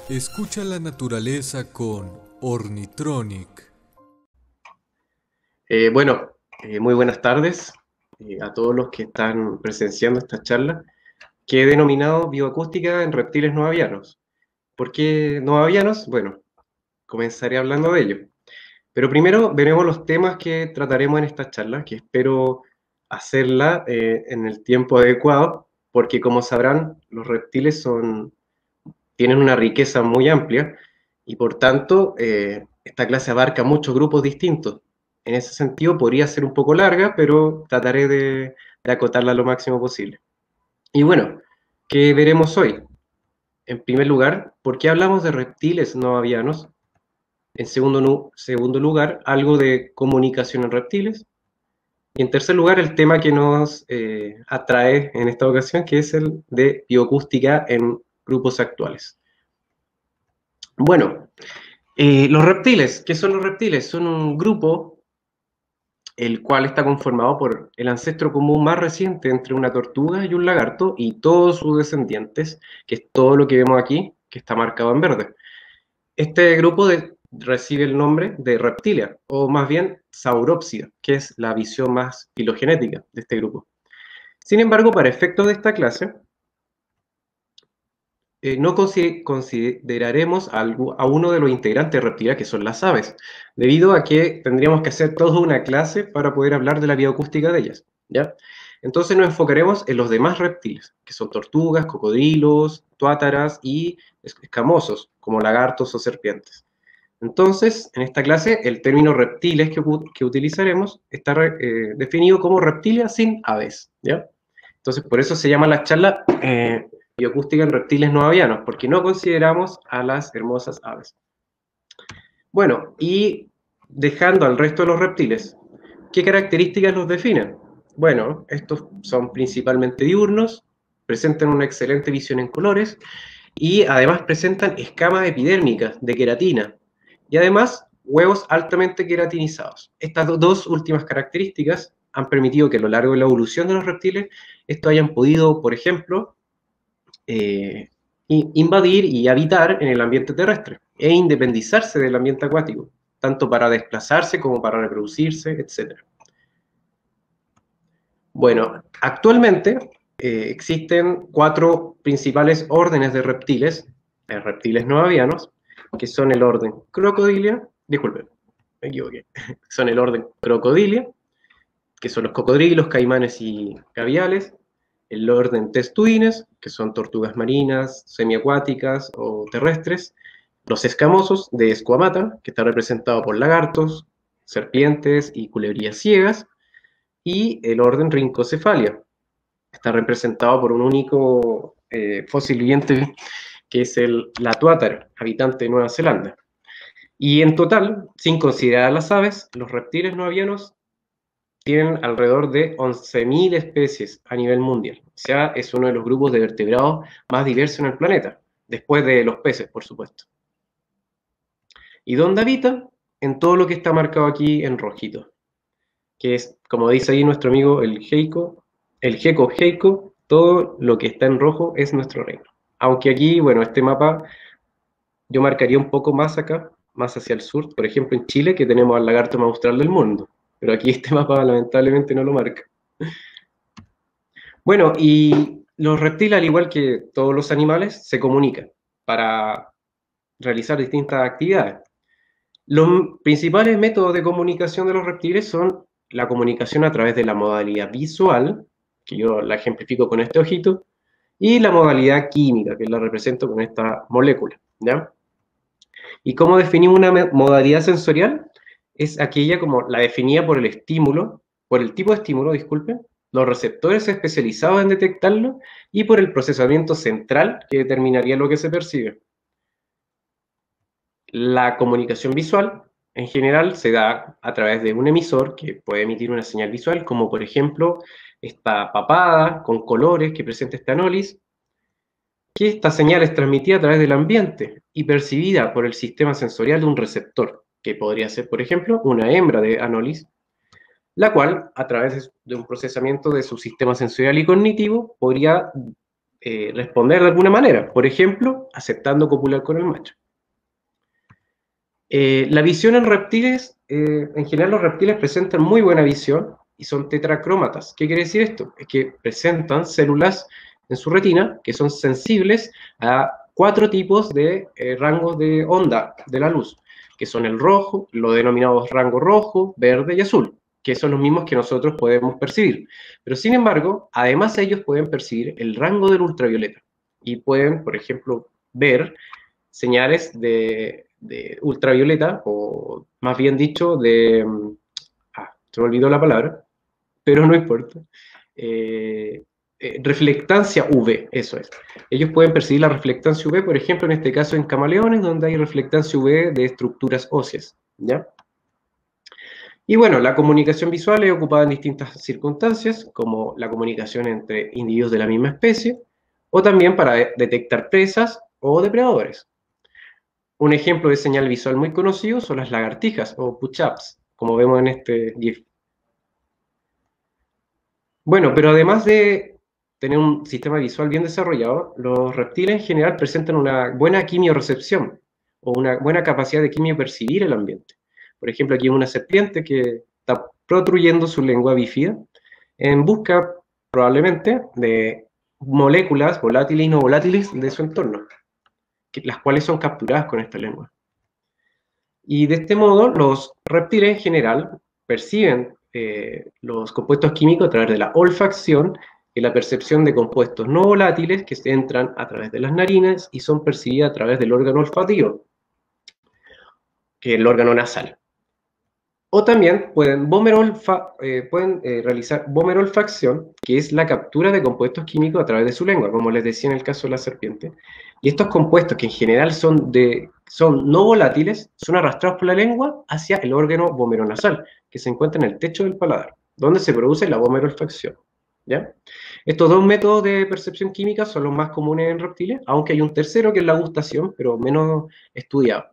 Escucha la naturaleza con Ornitronic. Muy buenas tardes a todos los que están presenciando esta charla que he denominado Bioacústica en reptiles no avianos. ¿Por qué no avianos? Bueno, comenzaré hablando de ello. Pero primero veremos los temas que trataremos en esta charla, que espero hacerla en el tiempo adecuado, porque como sabrán, los reptiles tienen una riqueza muy amplia y por tanto esta clase abarca muchos grupos distintos. En ese sentido podría ser un poco larga, pero trataré de acotarla lo máximo posible. Y bueno, ¿qué veremos hoy? En primer lugar, ¿por qué hablamos de reptiles no avianos? En segundo lugar, algo de comunicación en reptiles. Y en tercer lugar, el tema que nos atrae en esta ocasión, que es el de bioacústica en grupos actuales. Bueno, los reptiles, ¿qué son los reptiles? Son un grupo el cual está conformado por el ancestro común más reciente entre una tortuga y un lagarto y todos sus descendientes, que es todo lo que vemos aquí, que está marcado en verde. Este grupo recibe el nombre de reptilia, o más bien saurópsida, que es la visión más filogenética de este grupo. Sin embargo, para efectos de esta clase, no consideraremos a uno de los integrantes de reptilia, que son las aves, debido a que tendríamos que hacer toda una clase para poder hablar de la bioacústica de ellas, ¿ya? Entonces nos enfocaremos en los demás reptiles, que son tortugas, cocodrilos, tuátaras y escamosos, como lagartos o serpientes. Entonces, en esta clase, el término reptiles que utilizaremos está definido como reptilia sin aves, ¿ya? Entonces, por eso se llama la charla bioacústica en reptiles no avianos, porque no consideramos a las hermosas aves. Bueno, y dejando al resto de los reptiles, ¿qué características los definen? Bueno, estos son principalmente diurnos, presentan una excelente visión en colores y además presentan escamas epidérmicas de queratina y además huevos altamente queratinizados. Estas dos últimas características han permitido que a lo largo de la evolución de los reptiles estos hayan podido, por ejemplo, invadir y habitar en el ambiente terrestre e independizarse del ambiente acuático, tanto para desplazarse como para reproducirse, etc. Bueno, actualmente existen 4 principales órdenes de reptiles no avianos, que son el orden Crocodilia, disculpen, me equivoqué, son el orden Crocodilia, que son los cocodrilos, caimanes y gaviales, el orden Testuines, que son tortugas marinas, semiacuáticas o terrestres, los escamosos de Squamata, que está representado por lagartos, serpientes y culebrillas ciegas, y el orden Rhynchocephalia, está representado por un único fósil viviente que es la tuátara, habitante de Nueva Zelanda. Y en total, sin considerar las aves, los reptiles no avianos tienen alrededor de 11.000 especies a nivel mundial. O sea, es uno de los grupos de vertebrados más diversos en el planeta, después de los peces, por supuesto. ¿Y dónde habitan? En todo lo que está marcado aquí en rojito, que es, como dice ahí nuestro amigo el gecko heico, todo lo que está en rojo es nuestro reino. Aunque aquí, bueno, este mapa yo marcaría un poco más acá, más hacia el sur, por ejemplo en Chile, que tenemos al lagarto más austral del mundo, pero aquí este mapa lamentablemente no lo marca. Bueno, y los reptiles, al igual que todos los animales, se comunican para realizar distintas actividades. Los principales métodos de comunicación de los reptiles son la comunicación a través de la modalidad visual, que yo la ejemplifico con este ojito, y la modalidad química, que la represento con esta molécula, ¿ya? ¿Y cómo definimos una modalidad sensorial? Es aquella como la definida por el estímulo, por el tipo de estímulo, disculpen, los receptores especializados en detectarlo y por el procesamiento central que determinaría lo que se percibe. La comunicación visual, en general, se da a través de un emisor que puede emitir una señal visual, como por ejemplo esta papada con colores que presenta esta anolis, que esta señal es transmitida a través del ambiente y percibida por el sistema sensorial de un receptor, que podría ser, por ejemplo, una hembra de anolis, la cual, a través de un procesamiento de su sistema sensorial y cognitivo, podría responder de alguna manera, por ejemplo, aceptando copular con el macho. La visión en reptiles, en general los reptiles presentan muy buena visión y son tetracrómatas. ¿Qué quiere decir esto? Es que presentan células en su retina que son sensibles a 4 tipos de rangos de onda de la luz, que son el rojo, lo denominados rango rojo, verde y azul, que son los mismos que nosotros podemos percibir. Pero sin embargo, además ellos pueden percibir el rango del ultravioleta y pueden, por ejemplo, ver señales de ultravioleta, o más bien dicho, se me olvidó la palabra, pero no importa. Reflectancia UV, eso es. Ellos pueden percibir la reflectancia UV, por ejemplo, en este caso en camaleones, donde hay reflectancia UV de estructuras óseas, ¿ya? Y bueno, la comunicación visual es ocupada en distintas circunstancias, como la comunicación entre individuos de la misma especie, o también para detectar presas o depredadores. Un ejemplo de señal visual muy conocido son las lagartijas o push-ups, como vemos en este GIF. Bueno, pero además de tener un sistema visual bien desarrollado, los reptiles en general presentan una buena quimiorecepción o una buena capacidad de quimiopercibir el ambiente. Por ejemplo, aquí hay una serpiente que está protruyendo su lengua bífida en busca probablemente de moléculas volátiles y no volátiles de su entorno, las cuales son capturadas con esta lengua. Y de este modo, los reptiles en general perciben los compuestos químicos a través de la olfacción y la percepción de compuestos no volátiles que se entran a través de las narinas y son percibidas a través del órgano olfativo, que es el órgano nasal. O también pueden realizar vomerolfacción, que es la captura de compuestos químicos a través de su lengua, como les decía en el caso de la serpiente. Y estos compuestos, que en general son no volátiles, son arrastrados por la lengua hacia el órgano vomeronasal, que se encuentra en el techo del paladar, donde se produce la vomerolfacción, ¿ya? Estos dos métodos de percepción química son los más comunes en reptiles, aunque hay un tercero que es la gustación, pero menos estudiado.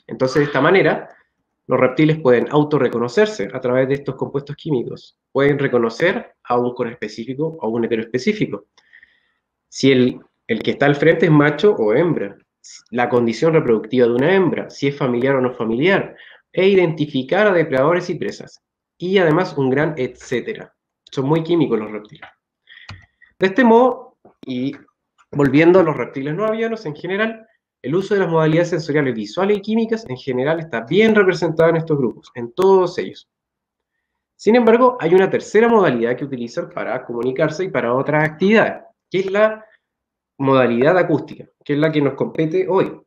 Entonces, de esta manera, los reptiles pueden autorreconocerse a través de estos compuestos químicos. Pueden reconocer a un conespecífico o a un heteroespecífico. Si el que está al frente es macho o hembra, la condición reproductiva de una hembra, si es familiar o no familiar, e identificar a depredadores y presas. Y además un gran etcétera. Son muy químicos los reptiles. De este modo, y volviendo a los reptiles no avianos en general, el uso de las modalidades sensoriales visuales y químicas en general está bien representado en estos grupos, en todos ellos. Sin embargo, hay una tercera modalidad que utilizan para comunicarse y para otras actividades, que es la modalidad acústica, que es la que nos compete hoy,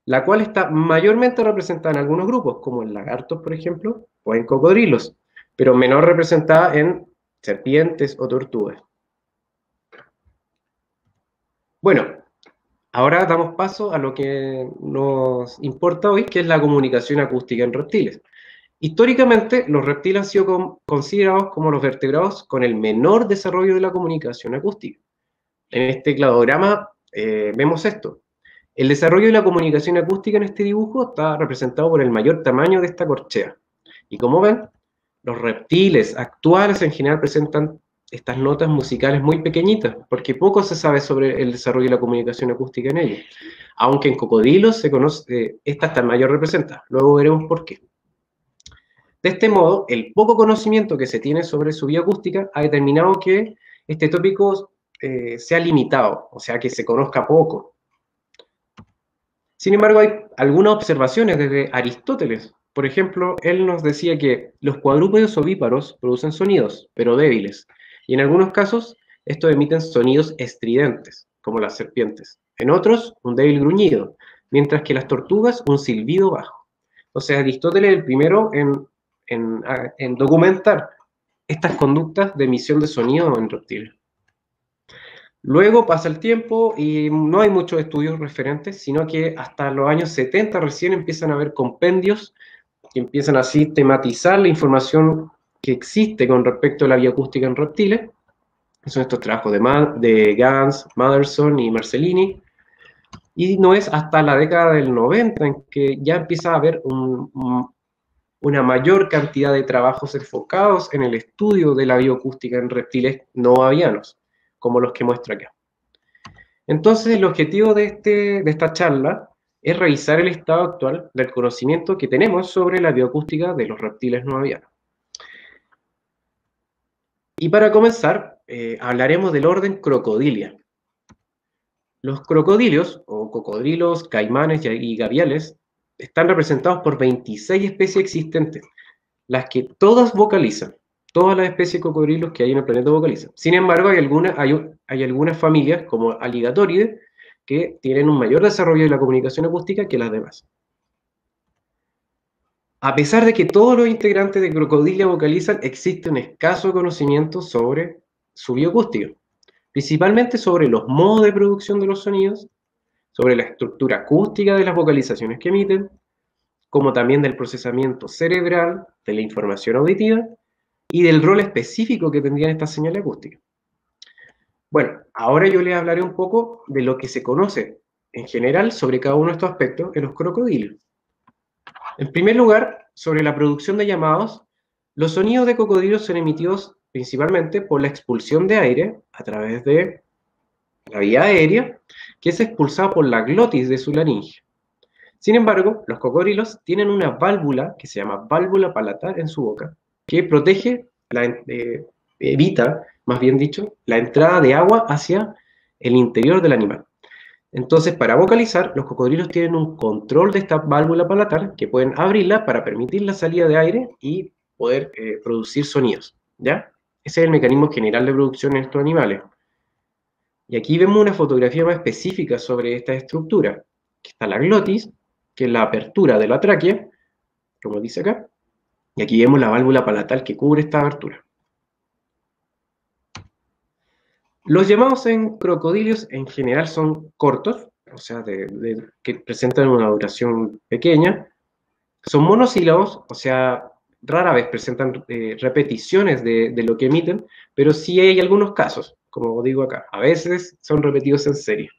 la cual está mayormente representada en algunos grupos, como en lagartos, por ejemplo, o en cocodrilos, pero menor representada en serpientes o tortugas. Bueno, ahora damos paso a lo que nos importa hoy, que es la comunicación acústica en reptiles. Históricamente, los reptiles han sido considerados como los vertebrados con el menor desarrollo de la comunicación acústica. En este cladograma vemos esto. El desarrollo de la comunicación acústica en este dibujo está representado por el mayor tamaño de esta corchea. Y como ven, los reptiles actuales en general presentan estas notas musicales muy pequeñitas, porque poco se sabe sobre el desarrollo de la comunicación acústica en ellos. Aunque en cocodrilos se conoce, esta está mayor representada. Luego veremos por qué. De este modo, el poco conocimiento que se tiene sobre su bioacústica ha determinado que este tópico sea limitado, o sea, que se conozca poco. Sin embargo, hay algunas observaciones desde Aristóteles. Por ejemplo, él nos decía que los cuadrúpedos ovíparos producen sonidos, pero débiles, y en algunos casos estos emiten sonidos estridentes, como las serpientes. En otros, un débil gruñido, mientras que las tortugas, un silbido bajo. Entonces, Aristóteles es el primero en documentar estas conductas de emisión de sonido en reptiles. Luego pasa el tiempo y no hay muchos estudios referentes, sino que hasta los años 70 recién empiezan a haber compendios que empiezan a sistematizar la información que existe con respecto a la bioacústica en reptiles. Son estos trabajos de Gans, Matherson y Marcellini. Y no es hasta la década del 90 en que ya empieza a haber una mayor cantidad de trabajos enfocados en el estudio de la bioacústica en reptiles no avianos, como los que muestra acá. Entonces, el objetivo de esta charla es revisar el estado actual del conocimiento que tenemos sobre la bioacústica de los reptiles no avianos. Y para comenzar, hablaremos del orden Crocodilia. Los crocodilios, o cocodrilos, caimanes y gaviales, están representados por 26 especies existentes, las que todas vocalizan. Todas las especies de cocodrilos que hay en el planeta vocalizan. Sin embargo, hay algunas familias, como Alligatoridae, que tienen un mayor desarrollo de la comunicación acústica que las demás. A pesar de que todos los integrantes de Crocodilia vocalizan, existe un escaso conocimiento sobre su bioacústica, principalmente sobre los modos de producción de los sonidos, sobre la estructura acústica de las vocalizaciones que emiten, como también del procesamiento cerebral de la información auditiva y del rol específico que tendrían estas señales acústicas. Bueno, ahora yo les hablaré un poco de lo que se conoce en general sobre cada uno de estos aspectos en los crocodilios. En primer lugar, sobre la producción de llamados, los sonidos de cocodrilos son emitidos principalmente por la expulsión de aire a través de la vía aérea, que es expulsada por la glotis de su laringe. Sin embargo, los cocodrilos tienen una válvula que se llama válvula palatar en su boca, que evita, más bien dicho, la entrada de agua hacia el interior del animal. Entonces, para vocalizar, los cocodrilos tienen un control de esta válvula palatar que pueden abrirla para permitir la salida de aire y poder producir sonidos, ¿ya? Ese es el mecanismo general de producción en estos animales. Y aquí vemos una fotografía más específica sobre esta estructura, que está la glotis, que es la apertura de la tráquea, como dice acá, y aquí vemos la válvula palatal que cubre esta abertura. Los llamados en crocodilios en general son cortos, o sea, que presentan una duración pequeña, son monosílabos, o sea, rara vez presentan repeticiones de lo que emiten, pero sí hay algunos casos, como digo acá, a veces son repetidos en serie.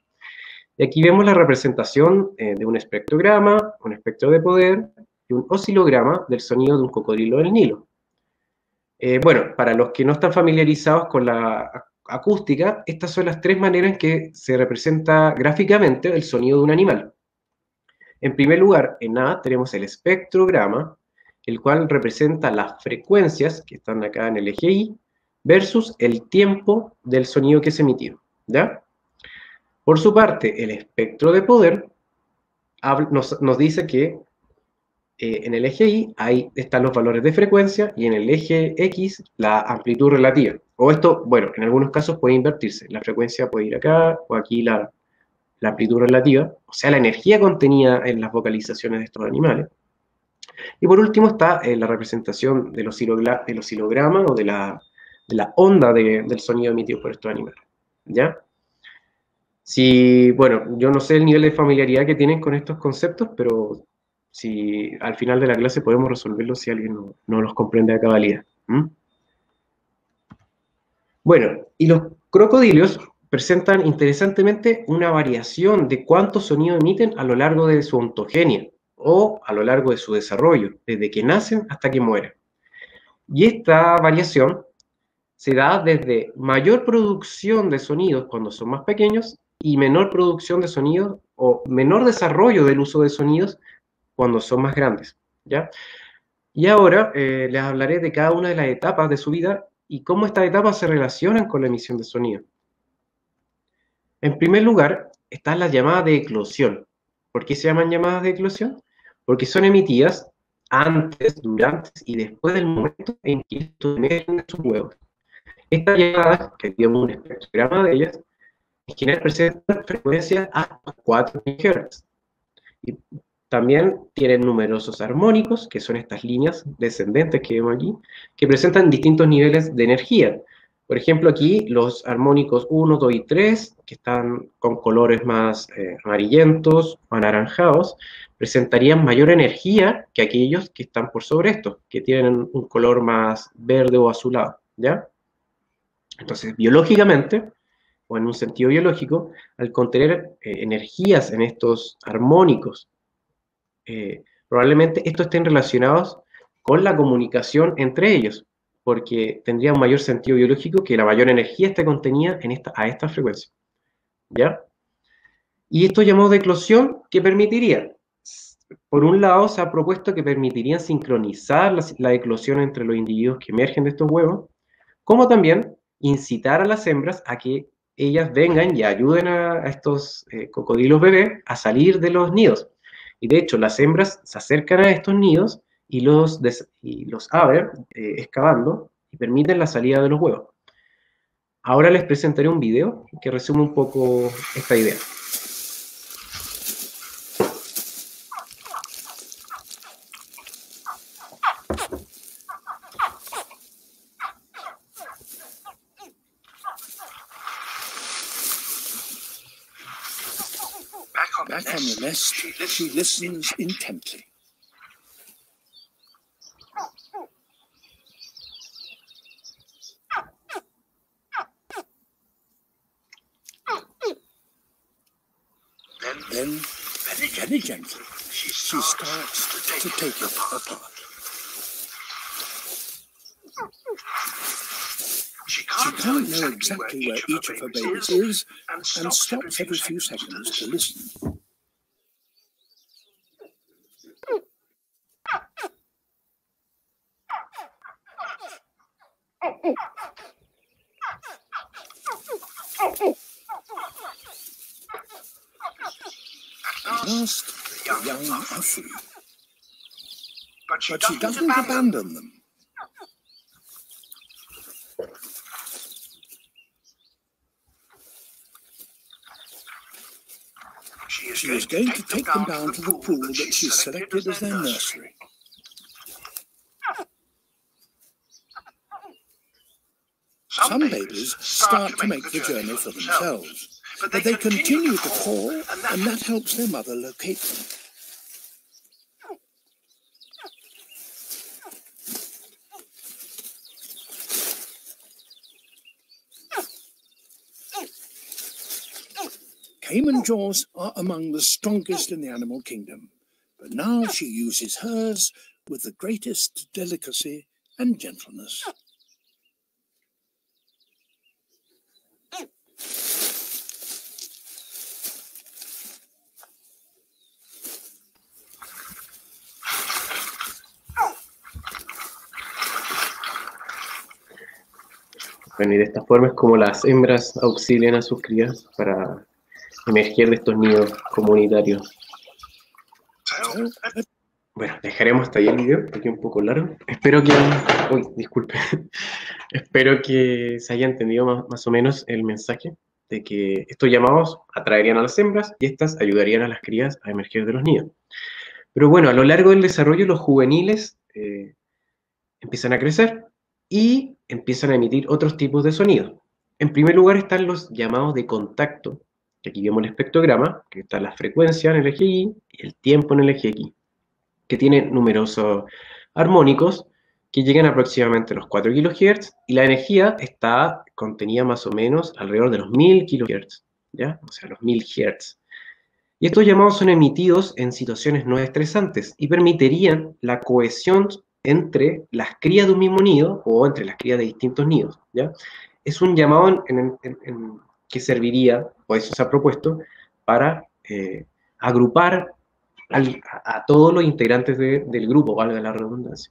Y aquí vemos la representación de un espectrograma, un espectro de poder y un oscilograma del sonido de un cocodrilo del Nilo. Bueno, para los que no están familiarizados con la acústica, estas son las tres maneras en que se representa gráficamente el sonido de un animal. En primer lugar, en A tenemos el espectrograma, el cual representa las frecuencias que están acá en el eje Y versus el tiempo del sonido que es emitido, ¿ya? Por su parte, el espectro de poder nos dice que en el eje Y ahí están los valores de frecuencia y en el eje X la amplitud relativa. O esto, bueno, en algunos casos puede invertirse. La frecuencia puede ir acá o aquí la amplitud relativa, o sea, la energía contenida en las vocalizaciones de estos animales. Y por último está la representación del oscilograma o de la onda del sonido emitido por estos animales, ¿ya? Bueno, yo no sé el nivel de familiaridad que tienen con estos conceptos, pero si al final de la clase podemos resolverlos si alguien no los comprende a cabalidad. Bueno, y los crocodilios presentan interesantemente una variación de cuánto sonido emiten a lo largo de su ontogenia o a lo largo de su desarrollo, desde que nacen hasta que mueren. Y esta variación se da desde mayor producción de sonidos cuando son más pequeños y menor producción de sonidos o menor desarrollo del uso de sonidos cuando son más grandes, ¿ya? Y ahora les hablaré de cada una de las etapas de su vida y cómo estas etapas se relacionan con la emisión de sonido. En primer lugar, están las llamadas de eclosión. ¿Por qué se llaman llamadas de eclosión? Porque son emitidas antes, durante y después del momento en que estos emergen de sus huevos. Estas llamadas, que tenemos un espectrograma de ellas, en general presentan frecuencias hasta 4 GHz. Y también tienen numerosos armónicos, que son estas líneas descendentes que vemos aquí, que presentan distintos niveles de energía. Por ejemplo, aquí los armónicos 1, 2 y 3, que están con colores más amarillentos o anaranjados, presentarían mayor energía que aquellos que están por sobre estos, que tienen un color más verde o azulado, ¿ya? Entonces, biológicamente, o en un sentido biológico, al contener energías en estos armónicos, probablemente estos estén relacionados con la comunicación entre ellos, porque tendría un mayor sentido biológico que la mayor energía esté contenida a esta frecuencia, ¿ya? Y estos llamados de eclosión, ¿qué permitirían? Por un lado, se ha propuesto que permitirían sincronizar la eclosión entre los individuos que emergen de estos huevos, como también incitar a las hembras a que ellas vengan y ayuden a estos cocodrilos bebés a salir de los nidos. Y de hecho, las hembras se acercan a estos nidos y los abren excavando y permiten la salida de los huevos. Ahora les presentaré un video que resume un poco esta idea. Back on the nest, she listens intently. Then, very gently, she starts to take it apart. She can't know exactly where each of her babies is and stops every few seconds to listen. At last, the young are free. But she doesn't abandon them. She is going to take them down to the pool that she's selected as their nursery. Some babies start to make the journey for themselves, but they continue to call, and that helps their mother locate them. Caiman jaws are among the strongest in the animal kingdom, but now she uses hers with the greatest delicacy and gentleness. Bueno, y de esta forma es como las hembras auxilian a sus crías para emerger de estos nidos comunitarios. Bueno, dejaremos hasta ahí el video, porque es un poco largo. Espero que... Uy, disculpe. Espero que se haya entendido más o menos el mensaje de que estos llamados atraerían a las hembras y estas ayudarían a las crías a emerger de los nidos. Pero bueno, a lo largo del desarrollo los juveniles empiezan a crecer y empiezan a emitir otros tipos de sonidos. En primer lugar están los llamados de contacto, que aquí vemos el espectrograma, que está la frecuencia en el eje Y y el tiempo en el eje X, que tienen numerosos armónicos que llegan aproximadamente a los 4 kHz y la energía está contenida más o menos alrededor de los 1000 kHz, ¿ya? O sea, los 1000 Hz. Y estos llamados son emitidos en situaciones no estresantes y permitirían la cohesión entre las crías de un mismo nido o entre las crías de distintos nidos, ¿ya? Es un llamado que serviría, o eso se ha propuesto, para agrupar a todos los integrantes del grupo, valga la redundancia.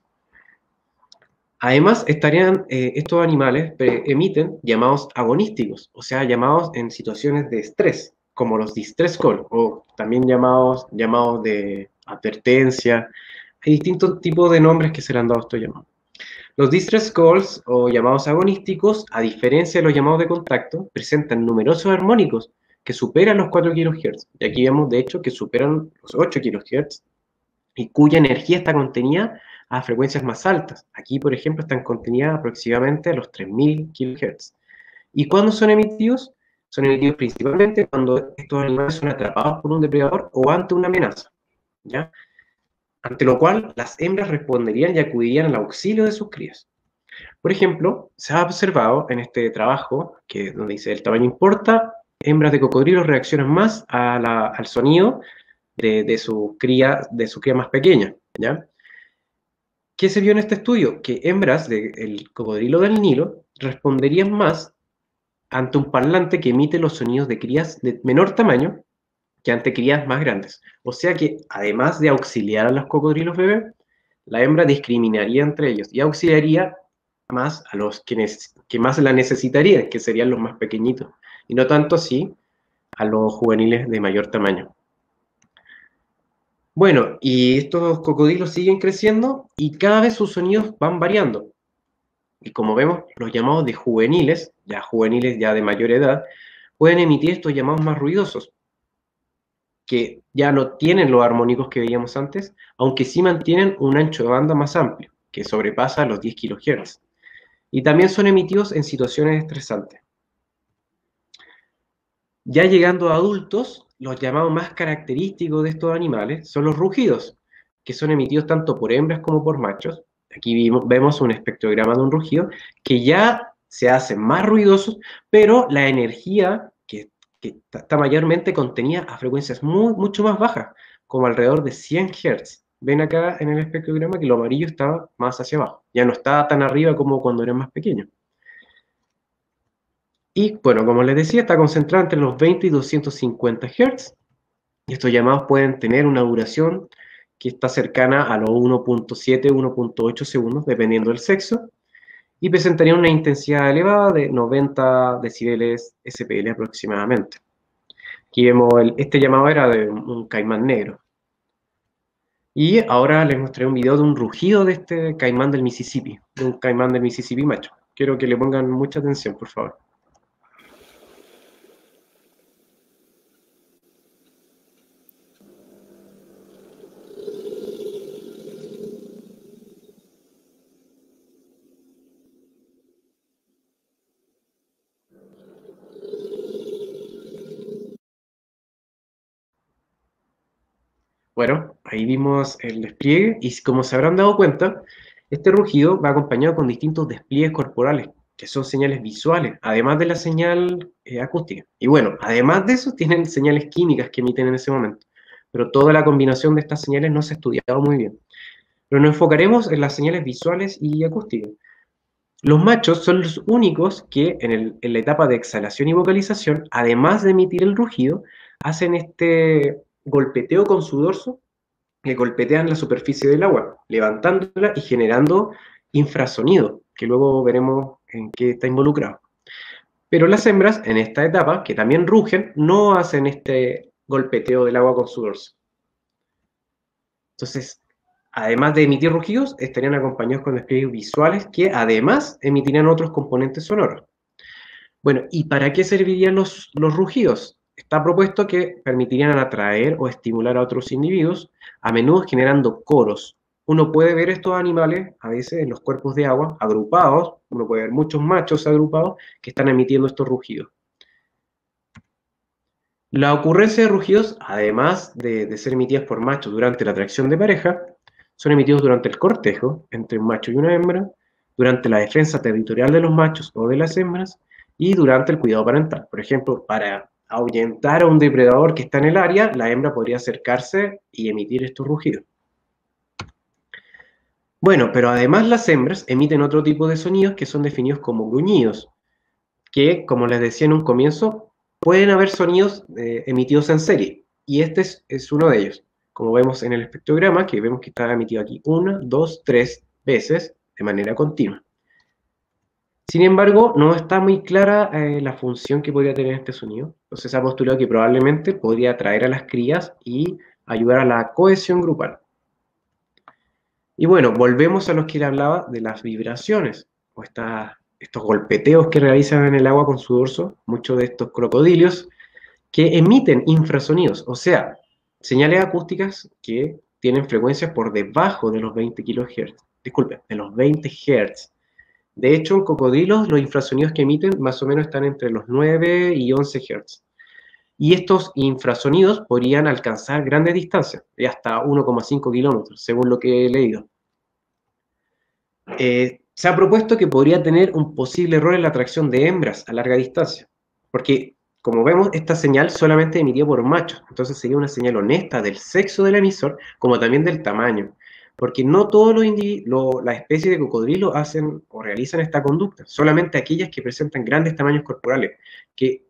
Además, estos animales emiten llamados agonísticos, o sea, llamados en situaciones de estrés, como los distress call, o también llamados de advertencia. Hay distintos tipos de nombres que se le han dado a estos llamados. Los distress calls, o llamados agonísticos, a diferencia de los llamados de contacto, presentan numerosos armónicos que superan los 4 kHz. Y aquí vemos, de hecho, que superan los 8 kHz y cuya energía está contenida a frecuencias más altas. Aquí, por ejemplo, están contenidas aproximadamente a los 3000 kHz. ¿Y cuándo son emitidos? Son emitidos principalmente cuando estos animales son atrapados por un depredador o ante una amenaza, ¿ya? Ante lo cual las hembras responderían y acudirían al auxilio de sus crías. Por ejemplo, se ha observado en este trabajo, donde dice el tamaño importa, hembras de cocodrilo reaccionan más al sonido de su cría más pequeña, ¿ya? ¿Qué se vio en este estudio? Que hembras del cocodrilo del Nilo responderían más ante un parlante que emite los sonidos de crías de menor tamaño que ante crías más grandes. O sea que, además de auxiliar a los cocodrilos bebés, la hembra discriminaría entre ellos y auxiliaría más a los que más la necesitarían, que serían los más pequeñitos, y no tanto así a los juveniles de mayor tamaño. Bueno, y estos cocodrilos siguen creciendo y cada vez sus sonidos van variando. Y como vemos, los llamados de juveniles ya de mayor edad, pueden emitir estos llamados más ruidosos, que ya no tienen los armónicos que veíamos antes, aunque sí mantienen un ancho de banda más amplio, que sobrepasa los 10 kHz. Y también son emitidos en situaciones estresantes. Ya llegando a adultos, los llamados más característicos de estos animales son los rugidos, que son emitidos tanto por hembras como por machos. Aquí vemos un espectrograma de un rugido que ya se hacen más ruidosos, pero la energía que está mayormente contenida a frecuencias mucho más bajas, como alrededor de 100 Hz. Ven acá en el espectrograma que lo amarillo estaba más hacia abajo, ya no estaba tan arriba como cuando eran más pequeños. Y bueno, como les decía, está concentrado entre los 20 y 250 Hz. Y estos llamados pueden tener una duración que está cercana a los 1.7, 1.8 segundos, dependiendo del sexo, y presentarían una intensidad elevada de 90 decibeles SPL aproximadamente. Aquí vemos, este llamado era de un caimán negro. Y ahora les mostraré un video de un rugido de este caimán del Mississippi, de un caimán del Mississippi macho. Quiero que le pongan mucha atención, por favor. Bueno, ahí vimos el despliegue y como se habrán dado cuenta, este rugido va acompañado con distintos despliegues corporales, que son señales visuales, además de la señal acústica. Y bueno, además de eso, tienen señales químicas que emiten en ese momento. Pero toda la combinación de estas señales no se ha estudiado muy bien. Pero nos enfocaremos en las señales visuales y acústicas. Los machos son los únicos que en la etapa de exhalación y vocalización, además de emitir el rugido, hacen este golpeteo con su dorso, que golpetean la superficie del agua, levantándola y generando infrasonido, que luego veremos en qué está involucrado. Pero las hembras, en esta etapa, que también rugen, no hacen este golpeteo del agua con su dorso. Entonces, además de emitir rugidos, estarían acompañados con despliegues visuales que además emitirían otros componentes sonoros. Bueno, ¿y para qué servirían los rugidos? Está propuesto que permitirían atraer o estimular a otros individuos, a menudo generando coros. Uno puede ver estos animales a veces en los cuerpos de agua agrupados, uno puede ver muchos machos agrupados que están emitiendo estos rugidos. La ocurrencia de rugidos, además de ser emitidas por machos durante la atracción de pareja, son emitidos durante el cortejo entre un macho y una hembra, durante la defensa territorial de los machos o de las hembras, y durante el cuidado parental. Por ejemplo, para ahuyentar a un depredador que está en el área, la hembra podría acercarse y emitir estos rugidos. Bueno, pero además las hembras emiten otro tipo de sonidos que son definidos como gruñidos, que, como les decía en un comienzo, pueden haber sonidos emitidos en serie, y este es uno de ellos. Como vemos en el espectrograma, que vemos que está emitido aquí 1, 2, 3 veces de manera continua. Sin embargo, no está muy clara la función que podría tener este sonido. Entonces se ha postulado que probablemente podría atraer a las crías y ayudar a la cohesión grupal. Y bueno, volvemos a los que le hablaba de las vibraciones, o estos golpeteos que realizan en el agua con su dorso, muchos de estos crocodilios, que emiten infrasonidos, o sea, señales acústicas que tienen frecuencias por debajo de los 20 kHz. Disculpen, de los 20 Hz. De hecho, en cocodrilos los infrasonidos que emiten más o menos están entre los 9 y 11 Hz. Y estos infrasonidos podrían alcanzar grandes distancias, de hasta 1,5 kilómetros, según lo que he leído. Se ha propuesto que podría tener un posible error en la atracción de hembras a larga distancia, porque, como vemos, esta señal solamente emitida por machos, entonces sería una señal honesta del sexo del emisor, como también del tamaño, porque no todos las especies de cocodrilo hacen o realizan esta conducta, solamente aquellas que presentan grandes tamaños corporales, que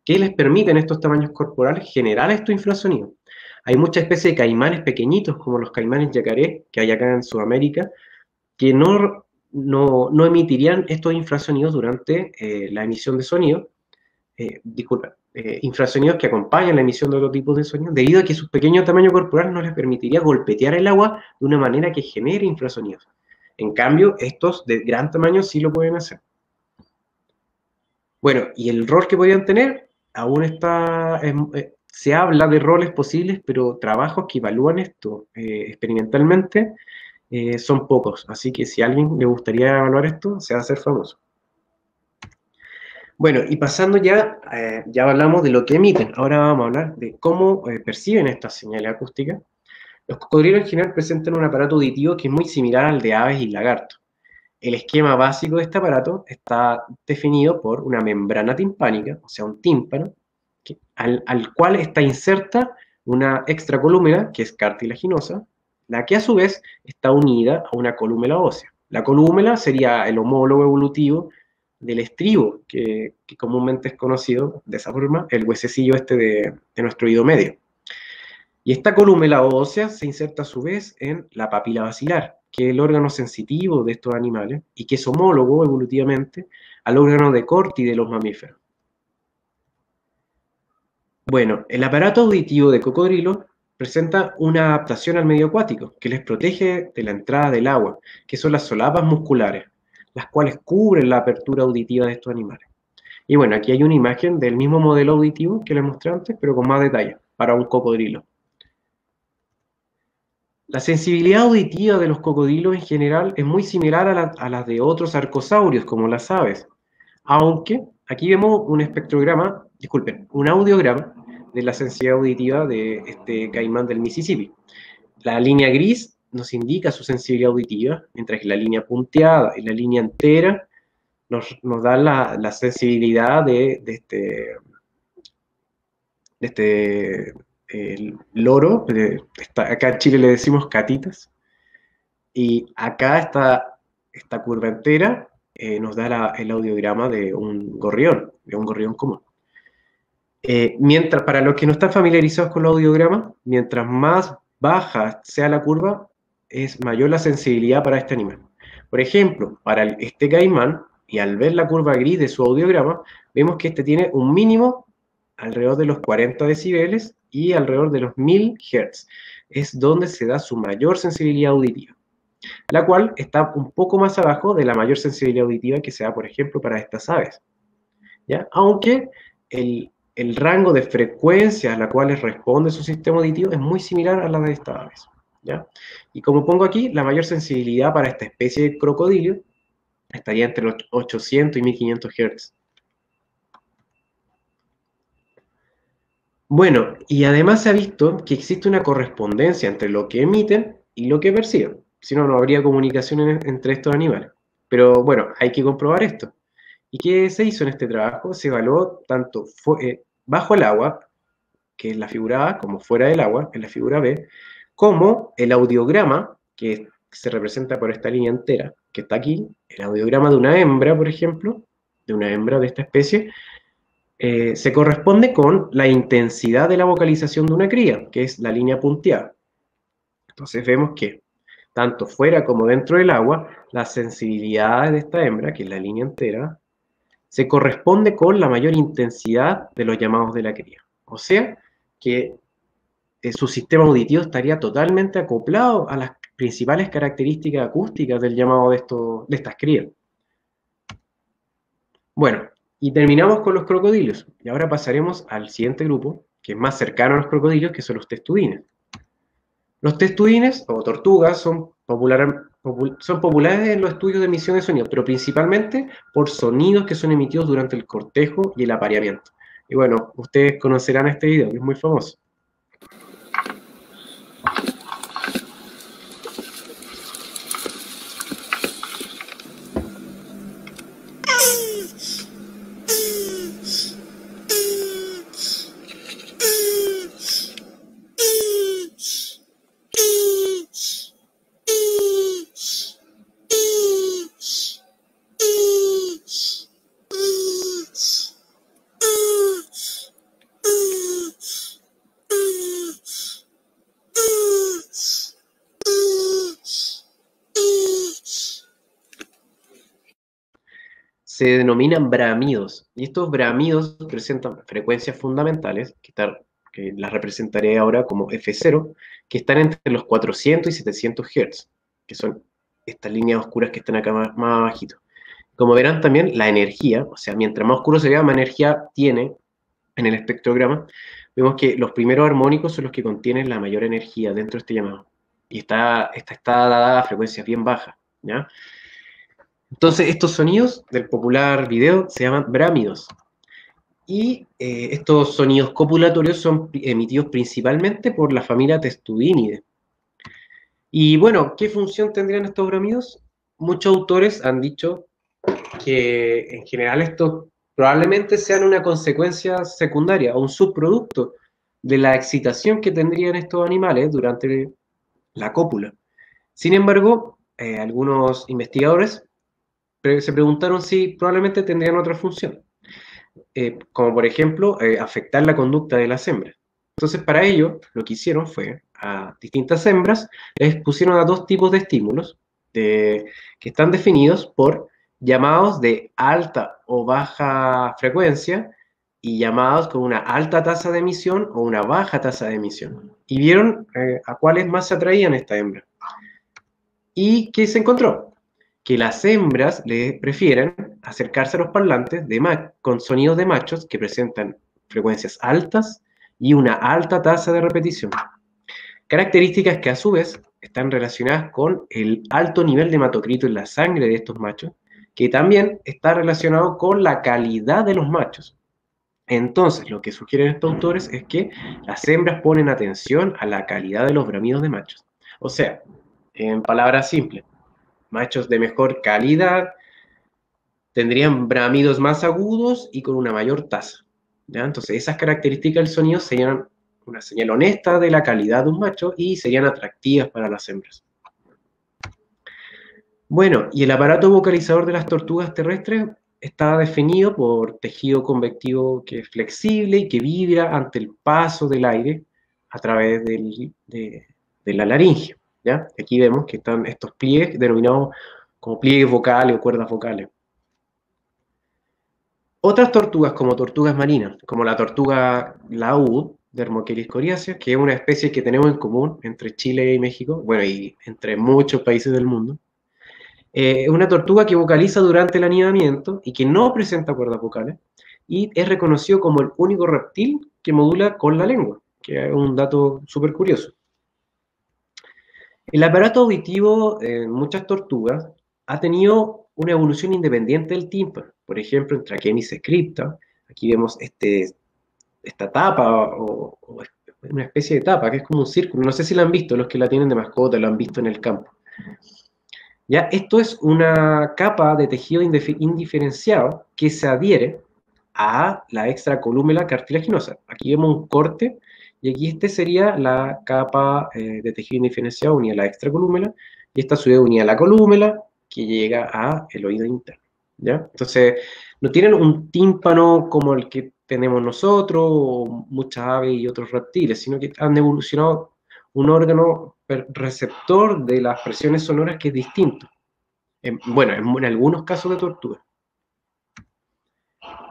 que les permiten estos tamaños corporales generar estos infrasonidos. Hay muchas especies de caimanes pequeñitos, como los caimanes yacaré, que hay acá en Sudamérica, que no emitirían estos infrasonidos durante la emisión de sonido, infrasonidos que acompañan la emisión de otro tipo de sonidos, debido a que su pequeño tamaño corporal no les permitiría golpetear el agua de una manera que genere infrasonidos. En cambio, estos de gran tamaño sí lo pueden hacer. Bueno, y el rol que podrían tener, aún está, se habla de roles posibles, pero trabajos que evalúan esto experimentalmente son pocos. Así que si a alguien le gustaría evaluar esto, se va a hacer famoso. Bueno, y pasando ya hablamos de lo que emiten. Ahora vamos a hablar de cómo perciben estas señales acústicas. Los cocodrilos en general presentan un aparato auditivo que es muy similar al de aves y lagartos. El esquema básico de este aparato está definido por una membrana timpánica, o sea, un tímpano, al cual está inserta una extracolúmena, que es cartilaginosa, la que a su vez está unida a una colúmela ósea. La colúmela sería el homólogo evolutivo del estribo, que comúnmente es conocido de esa forma, el huesecillo este de nuestro oído medio. Y esta colúmela ósea se inserta a su vez en la papila basilar, que es el órgano sensitivo de estos animales y que es homólogo evolutivamente al órgano de Corti de los mamíferos. Bueno, el aparato auditivo de cocodrilos presenta una adaptación al medio acuático que les protege de la entrada del agua, que son las solapas musculares, las cuales cubren la apertura auditiva de estos animales. Y bueno, aquí hay una imagen del mismo modelo auditivo que les mostré antes, pero con más detalle, para un cocodrilo. La sensibilidad auditiva de los cocodrilos en general es muy similar a la de otros arcosaurios, como las aves, aunque aquí vemos un espectrograma, disculpen, un audiograma de la sensibilidad auditiva de este caimán del Mississippi. La línea gris nos indica su sensibilidad auditiva, mientras que la línea punteada y la línea entera nos da la sensibilidad de este el loro, acá en Chile le decimos catitas, y acá esta curva entera nos da el audiograma de un gorrión común. Mientras, para los que no están familiarizados con los audiogramas, mientras más baja sea la curva, es mayor la sensibilidad para este animal. Por ejemplo, para este caimán, y al ver la curva gris de su audiograma, vemos que este tiene un mínimo alrededor de los 40 decibeles y alrededor de los 1000 Hz. Es donde se da su mayor sensibilidad auditiva, la cual está un poco más abajo de la mayor sensibilidad auditiva que se da, por ejemplo, para estas aves, ¿ya? Aunque el rango de frecuencia a la cual responde su sistema auditivo es muy similar a la de estas aves, ¿ya? Y como pongo aquí, la mayor sensibilidad para esta especie de crocodilio estaría entre los 800 y 1500 Hz. Bueno, y además se ha visto que existe una correspondencia entre lo que emiten y lo que perciben. Si no, no habría comunicación entre estos animales. Pero bueno, hay que comprobar esto. ¿Y qué se hizo en este trabajo? Se evaluó tanto bajo el agua, que es la figura A, como fuera del agua, en la figura B, como el audiograma, que se representa por esta línea entera, que está aquí, el audiograma de una hembra, por ejemplo, de una hembra de esta especie, se corresponde con la intensidad de la vocalización de una cría, que es la línea punteada. Entonces vemos que tanto fuera como dentro del agua, la sensibilidad de esta hembra, que es la línea entera, se corresponde con la mayor intensidad de los llamados de la cría. O sea, que su sistema auditivo estaría totalmente acoplado a las principales características acústicas del llamado de estas crías. Bueno, y terminamos con los crocodilios. Y ahora pasaremos al siguiente grupo, que es más cercano a los crocodilios, que son los testudines. Los testudines, o tortugas, son populares en los estudios de emisión de sonido, pero principalmente por sonidos que son emitidos durante el cortejo y el apareamiento. Y bueno, ustedes conocerán este video, que es muy famoso. se denominan bramidos. Y estos bramidos presentan frecuencias fundamentales, que las representaré ahora como F0, que están entre los 400 y 700 Hz, que son estas líneas oscuras que están acá más abajito. Como verán también, la energía, o sea, mientras más oscuro se vea, más energía tiene en el espectrograma. Vemos que los primeros armónicos son los que contienen la mayor energía dentro de este llamado. Y esta está dada a frecuencias bien bajas, ¿ya? Entonces, estos sonidos del popular video se llaman brámidos. Y estos sonidos copulatorios son emitidos principalmente por la familia Testudinidae. Y bueno, ¿qué función tendrían estos brámidos? Muchos autores han dicho que en general estos probablemente sean una consecuencia secundaria o un subproducto de la excitación que tendrían estos animales durante la cópula. Sin embargo, algunos investigadores se preguntaron si probablemente tendrían otra función, como por ejemplo afectar la conducta de las hembras. Entonces, para ello, lo que hicieron fue a distintas hembras les pusieron a dos tipos de estímulos que están definidos por llamados de alta o baja frecuencia y llamados con una alta tasa de emisión o una baja tasa de emisión. Y vieron a cuáles más se atraían esta hembra. ¿Y qué se encontró? Que las hembras le prefieren acercarse a los parlantes con sonidos de machos que presentan frecuencias altas y una alta tasa de repetición. Características que a su vez están relacionadas con el alto nivel de hematocrito en la sangre de estos machos, que también está relacionado con la calidad de los machos. Entonces, lo que sugieren estos autores es que las hembras ponen atención a la calidad de los bramidos de machos. O sea, en palabras simples, machos de mejor calidad tendrían bramidos más agudos y con una mayor tasa, ¿ya? Entonces, esas características del sonido serían una señal honesta de la calidad de un macho y serían atractivas para las hembras. Bueno, y el aparato vocalizador de las tortugas terrestres está definido por tejido convectivo que es flexible y que vibra ante el paso del aire a través de la laringe, ¿ya? Aquí vemos que están estos pliegues denominados como pliegues vocales o cuerdas vocales. Otras tortugas, como tortugas marinas, como la tortuga laúd, Dermochelis coriacea, que es una especie que tenemos en común entre Chile y México, bueno, y entre muchos países del mundo. Es una tortuga que vocaliza durante el anidamiento y que no presenta cuerdas vocales, y es reconocido como el único reptil que modula con la lengua, que es un dato súper curioso. El aparato auditivo en muchas tortugas ha tenido una evolución independiente del tímpano. Por ejemplo, en Trachemis scripta, aquí vemos esta tapa, o una especie de tapa, que es como un círculo. No sé si la han visto, los que la tienen de mascota, lo han visto en el campo. ¿Ya? Esto es una capa de tejido indiferenciado que se adhiere a la extracolúmela cartilaginosa. Aquí vemos un corte, y aquí sería la capa de tejido indiferenciado unida a la extracolúmela, y esta a su vez unida a la colúmela, que llega al oído interno, ¿ya? Entonces, no tienen un tímpano como el que tenemos nosotros, o muchas aves y otros reptiles, sino que han evolucionado un órgano receptor de las presiones sonoras que es distinto. Bueno, en algunos casos de tortuga.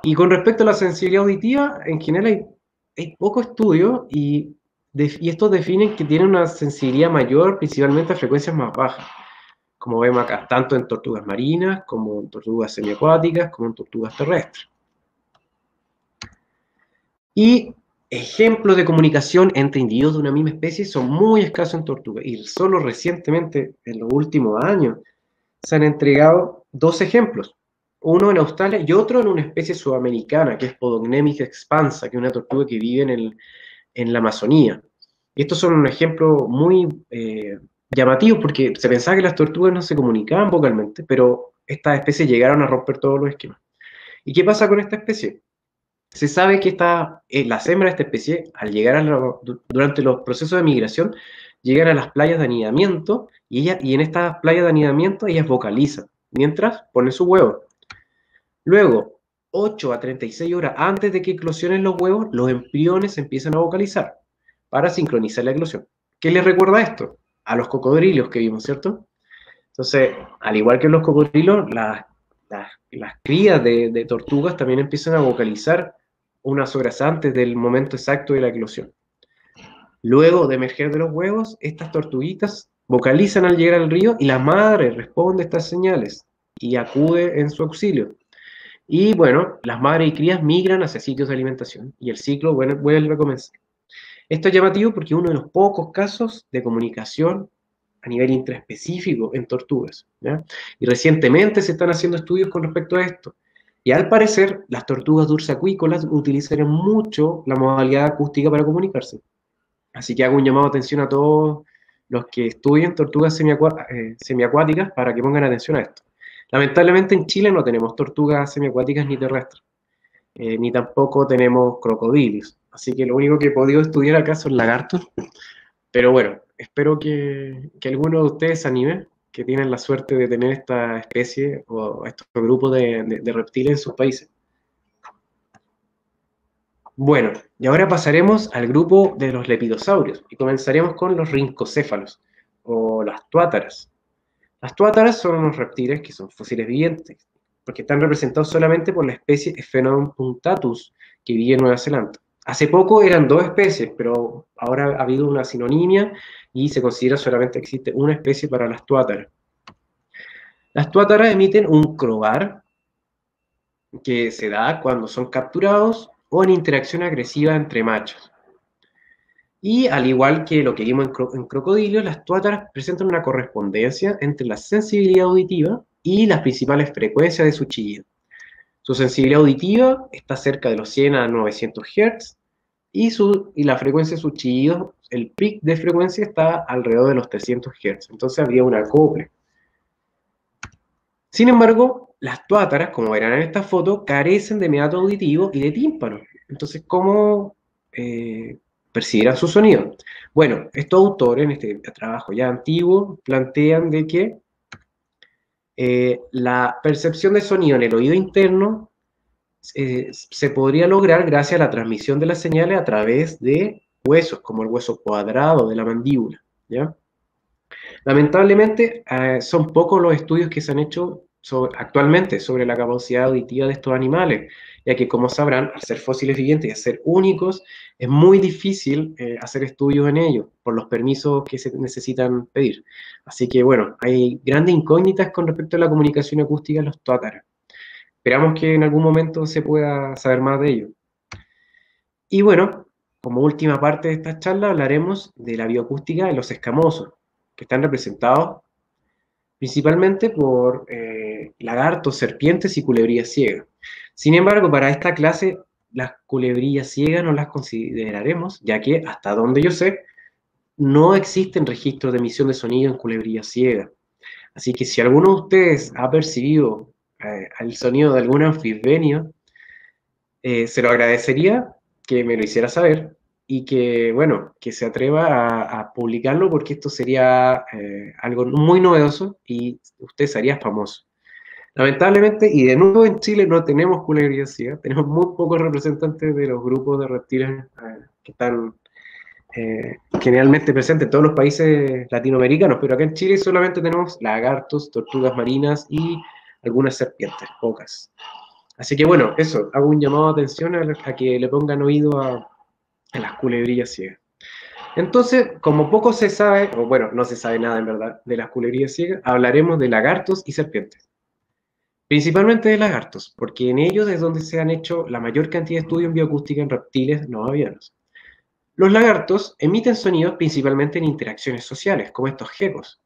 Y con respecto a la sensibilidad auditiva, en general hay poco estudio y estos definen que tienen una sensibilidad mayor principalmente a frecuencias más bajas, como vemos acá, tanto en tortugas marinas, como en tortugas semiacuáticas, como en tortugas terrestres. Y ejemplos de comunicación entre individuos de una misma especie son muy escasos en tortugas, y solo recientemente, en los últimos años, se han entregado dos ejemplos, uno en Australia y otro en una especie sudamericana, que es Podognemys expansa, que es una tortuga que vive en la Amazonía. Y estos son un ejemplo muy llamativo, porque se pensaba que las tortugas no se comunicaban vocalmente, pero estas especies llegaron a romper todos los esquemas. ¿Y qué pasa con esta especie? Se sabe que las hembras de esta especie, al llegar durante los procesos de migración, llegan a las playas de anidamiento, y en estas playas de anidamiento ellas vocalizan, mientras ponen sus huevos. Luego, 8 a 36 horas antes de que eclosionen los huevos, los embriones empiezan a vocalizar para sincronizar la eclosión. ¿Qué les recuerda esto? A los cocodrilos que vimos, ¿cierto? Entonces, al igual que los cocodrilos, las las crías de tortugas también empiezan a vocalizar unas horas antes del momento exacto de la eclosión. Luego de emerger de los huevos, estas tortuguitas vocalizan al llegar al río y la madre responde a estas señales y acude en su auxilio. Y bueno, las madres y crías migran hacia sitios de alimentación y el ciclo vuelve a comenzar. Esto es llamativo porque es uno de los pocos casos de comunicación a nivel intraespecífico en tortugas, ¿ya? Y recientemente se están haciendo estudios con respecto a esto. Y al parecer, las tortugas dursacuícolas utilizan mucho la modalidad acústica para comunicarse. Así que hago un llamado de atención a todos los que estudien tortugas semiacuáticas para que pongan atención a esto. Lamentablemente en Chile no tenemos tortugas semiacuáticas ni terrestres, ni tampoco tenemos crocodilios. Así que lo único que he podido estudiar acá son lagartos. Pero bueno, espero que alguno de ustedes se anime, que tienen la suerte de tener esta especie o estos grupos de reptiles en sus países. Bueno, y ahora pasaremos al grupo de los lepidosaurios y comenzaremos con los rincocéfalos o las tuátaras. Las tuátaras son unos reptiles que son fósiles vivientes, porque están representados solamente por la especie Sphenodon punctatus, que vive en Nueva Zelanda. Hace poco eran 2 especies, pero ahora ha habido una sinonimia y se considera solamente que existe una especie para las tuátaras. Las tuátaras emiten un crobar que se da cuando son capturados o en interacción agresiva entre machos. Y al igual que lo que vimos en crocodilios, las tuátaras presentan una correspondencia entre la sensibilidad auditiva y las principales frecuencias de su chillido. Su sensibilidad auditiva está cerca de los 100 a 900 Hz y la frecuencia de su chillido, el pic de frecuencia está alrededor de los 300 Hz. Entonces habría un acople. Sin embargo, las tuátaras, como verán en esta foto, carecen de meato auditivo y de tímpano. Entonces, ¿cómo percibirán su sonido? Bueno, estos autores, en este trabajo ya antiguo, plantean de que la percepción de sonido en el oído interno se podría lograr gracias a la transmisión de las señales a través de huesos, como el hueso cuadrado de la mandíbula, ¿ya? Lamentablemente, son pocos los estudios que se han hecho actualmente sobre la capacidad auditiva de estos animales, ya que, como sabrán, al ser fósiles vivientes y al ser únicos, es muy difícil hacer estudios en ellos, por los permisos que se necesitan pedir. Así que, bueno, hay grandes incógnitas con respecto a la comunicación acústica en los tuátaras. Esperamos que en algún momento se pueda saber más de ello. Y bueno, como última parte de esta charla, hablaremos de la bioacústica de los escamosos, que están representados principalmente por lagartos, serpientes y culebrillas ciegas. Sin embargo, para esta clase, las culebrillas ciegas no las consideraremos, ya que, hasta donde yo sé, no existen registros de emisión de sonido en culebrillas ciegas. Así que si alguno de ustedes ha percibido el sonido de algún anfibio, se lo agradecería que me lo hiciera saber y que, bueno, que se atreva a publicarlo, porque esto sería algo muy novedoso y usted sería famoso. Lamentablemente, y de nuevo en Chile no tenemos culebrillas ciegas, tenemos muy pocos representantes de los grupos de reptiles que están generalmente presentes en todos los países latinoamericanos, pero acá en Chile solamente tenemos lagartos, tortugas marinas y algunas serpientes, pocas. Así que bueno, eso, hago un llamado de atención a que le pongan oído a las culebrillas ciegas. Entonces, como poco se sabe, o bueno, no se sabe nada en verdad de las culebrillas ciegas, hablaremos de lagartos y serpientes. Principalmente de lagartos, porque en ellos es donde se han hecho la mayor cantidad de estudios en bioacústica en reptiles no avianos. Los lagartos emiten sonidos principalmente en interacciones sociales, como estos gecos,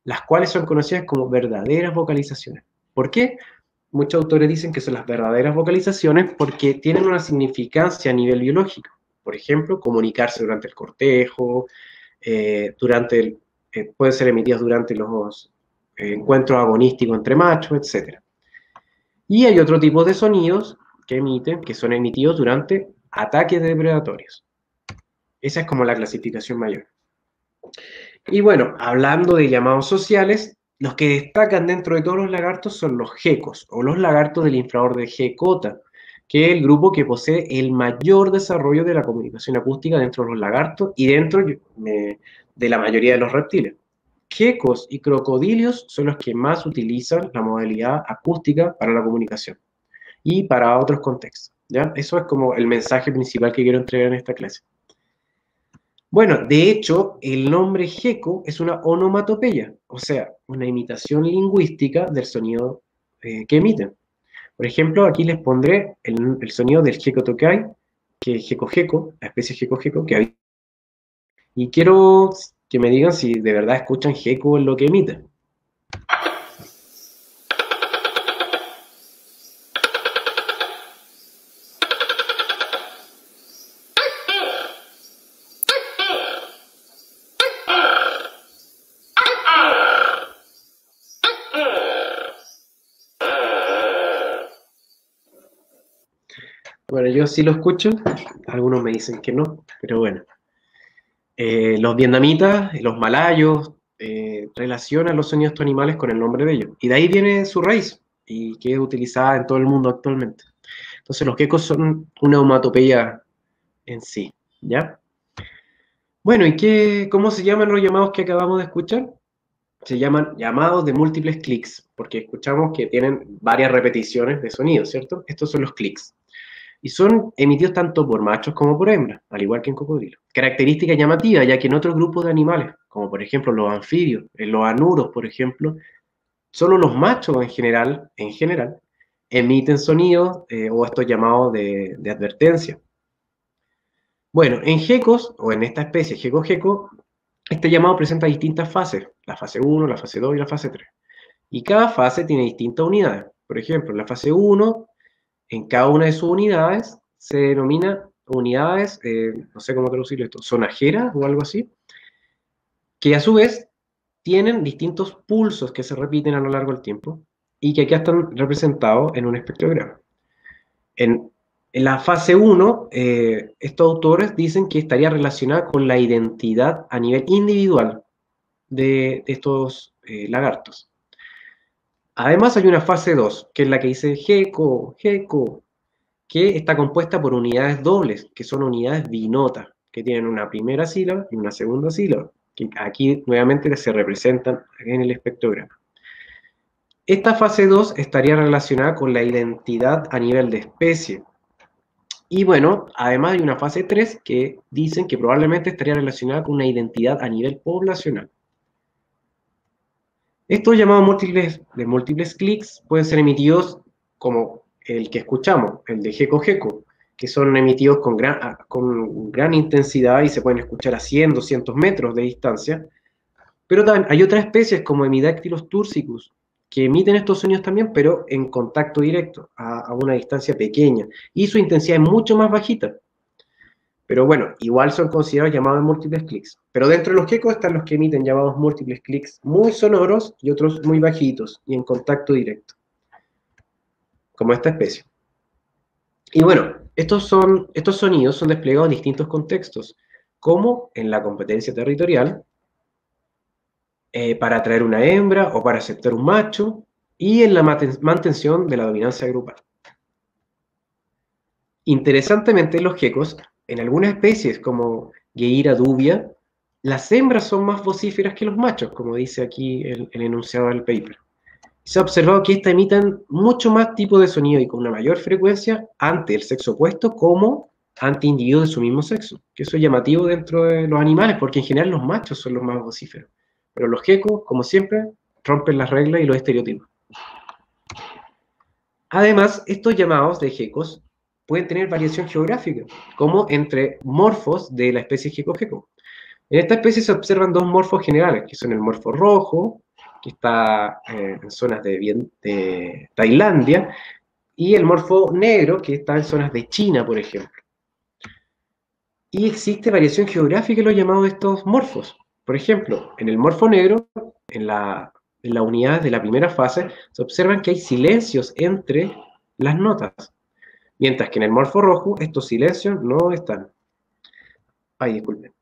las cuales son conocidas como verdaderas vocalizaciones. ¿Por qué? Muchos autores dicen que son las verdaderas vocalizaciones porque tienen una significancia a nivel biológico. Por ejemplo, comunicarse durante el cortejo, pueden ser emitidas durante los encuentros agonísticos entre machos, etc. Y hay otro tipo de sonidos que son emitidos durante ataques depredatorios. Esa es como la clasificación mayor. Y bueno, hablando de llamados sociales, los que destacan dentro de todos los lagartos son los gecos, o los lagartos del infraorden Gecota, que es el grupo que posee el mayor desarrollo de la comunicación acústica dentro de los lagartos y dentro de la mayoría de los reptiles. gecos y crocodilios son los que más utilizan la modalidad acústica para la comunicación y para otros contextos, ¿ya? Eso es como el mensaje principal que quiero entregar en esta clase. Bueno, de hecho, el nombre geco es una onomatopeya, o sea, una imitación lingüística del sonido que emiten. Por ejemplo, aquí les pondré el sonido del geco tokay, que es geco geco, la especie geco geco que hay. Y quiero que me digan si de verdad escuchan geco en lo que emiten. Bueno, yo sí lo escucho, algunos me dicen que no, pero bueno. Los vietnamitas, los malayos, relacionan los sonidos de estos animales con el nombre de ellos. Y de ahí viene su raíz, y que es utilizada en todo el mundo actualmente. Entonces los gecos son una onomatopeya en sí, ¿ya? Bueno, ¿y cómo se llaman los llamados que acabamos de escuchar? Se llaman llamados de múltiples clics, porque escuchamos que tienen varias repeticiones de sonido, ¿cierto? Estos son los clics. Y son emitidos tanto por machos como por hembras, al igual que en cocodrilos. Característica llamativa, ya que en otros grupos de animales, como por ejemplo los anfibios, los anuros, por ejemplo, solo los machos en general emiten sonidos o estos llamados de advertencia. Bueno, en gecos, o en esta especie geco-geco, este llamado presenta distintas fases, la fase 1, la fase 2 y la fase 3. Y cada fase tiene distintas unidades. Por ejemplo, en la fase 1, en cada una de sus unidades se denomina unidades, no sé cómo traducirlo esto, sonajeras o algo así, que a su vez tienen distintos pulsos que se repiten a lo largo del tiempo y que aquí están representados en un espectrograma. En la fase 1, estos autores dicen que estaría relacionada con la identidad a nivel individual de estos lagartos. Además hay una fase 2, que es la que dice geco, geco, que está compuesta por unidades dobles, que son unidades binotas, que tienen una primera sílaba y una segunda sílaba, que aquí nuevamente se representan en el espectrograma. Esta fase 2 estaría relacionada con la identidad a nivel de especie. Y bueno, además hay una fase 3 que dicen que probablemente estaría relacionada con una identidad a nivel poblacional. Estos llamados de múltiples clics pueden ser emitidos como el que escuchamos, el de geco-geco, que son emitidos con gran intensidad y se pueden escuchar a 100, 200 metros de distancia. Pero también hay otras especies como Hemidactylus tursicus, que emiten estos sonidos también, pero en contacto directo, a una distancia pequeña, y su intensidad es mucho más bajita. Pero bueno, igual son considerados llamados de múltiples clics. Pero dentro de los gecos están los que emiten llamados múltiples clics muy sonoros y otros muy bajitos y en contacto directo, como esta especie. Y bueno, estos sonidos son desplegados en distintos contextos, como en la competencia territorial, para atraer una hembra o para aceptar un macho, y en la mantención de la dominancia grupal. Interesantemente, los gecos, en algunas especies como Gehyra dubia, las hembras son más vocíferas que los machos, como dice aquí el enunciado del paper. Se ha observado que éstas emiten mucho más tipo de sonido y con una mayor frecuencia ante el sexo opuesto como ante individuos de su mismo sexo, que eso es llamativo dentro de los animales, porque en general los machos son los más vocíferos. Pero los gecos, como siempre, rompen las reglas y los estereotipos. Además, estos llamados de gecos pueden tener variación geográfica, como entre morfos de la especie geco-geco. En esta especie se observan dos morfos generales, que son el morfo rojo, que está en zonas de Tailandia, y el morfo negro, que está en zonas de China, por ejemplo. Y existe variación geográfica en los llamados de estos morfos. Por ejemplo, en el morfo negro, en la unidad de la primera fase, se observan que hay silencios entre las notas. Mientras que en el morfo rojo, estos silencios no están. Ay, disculpen.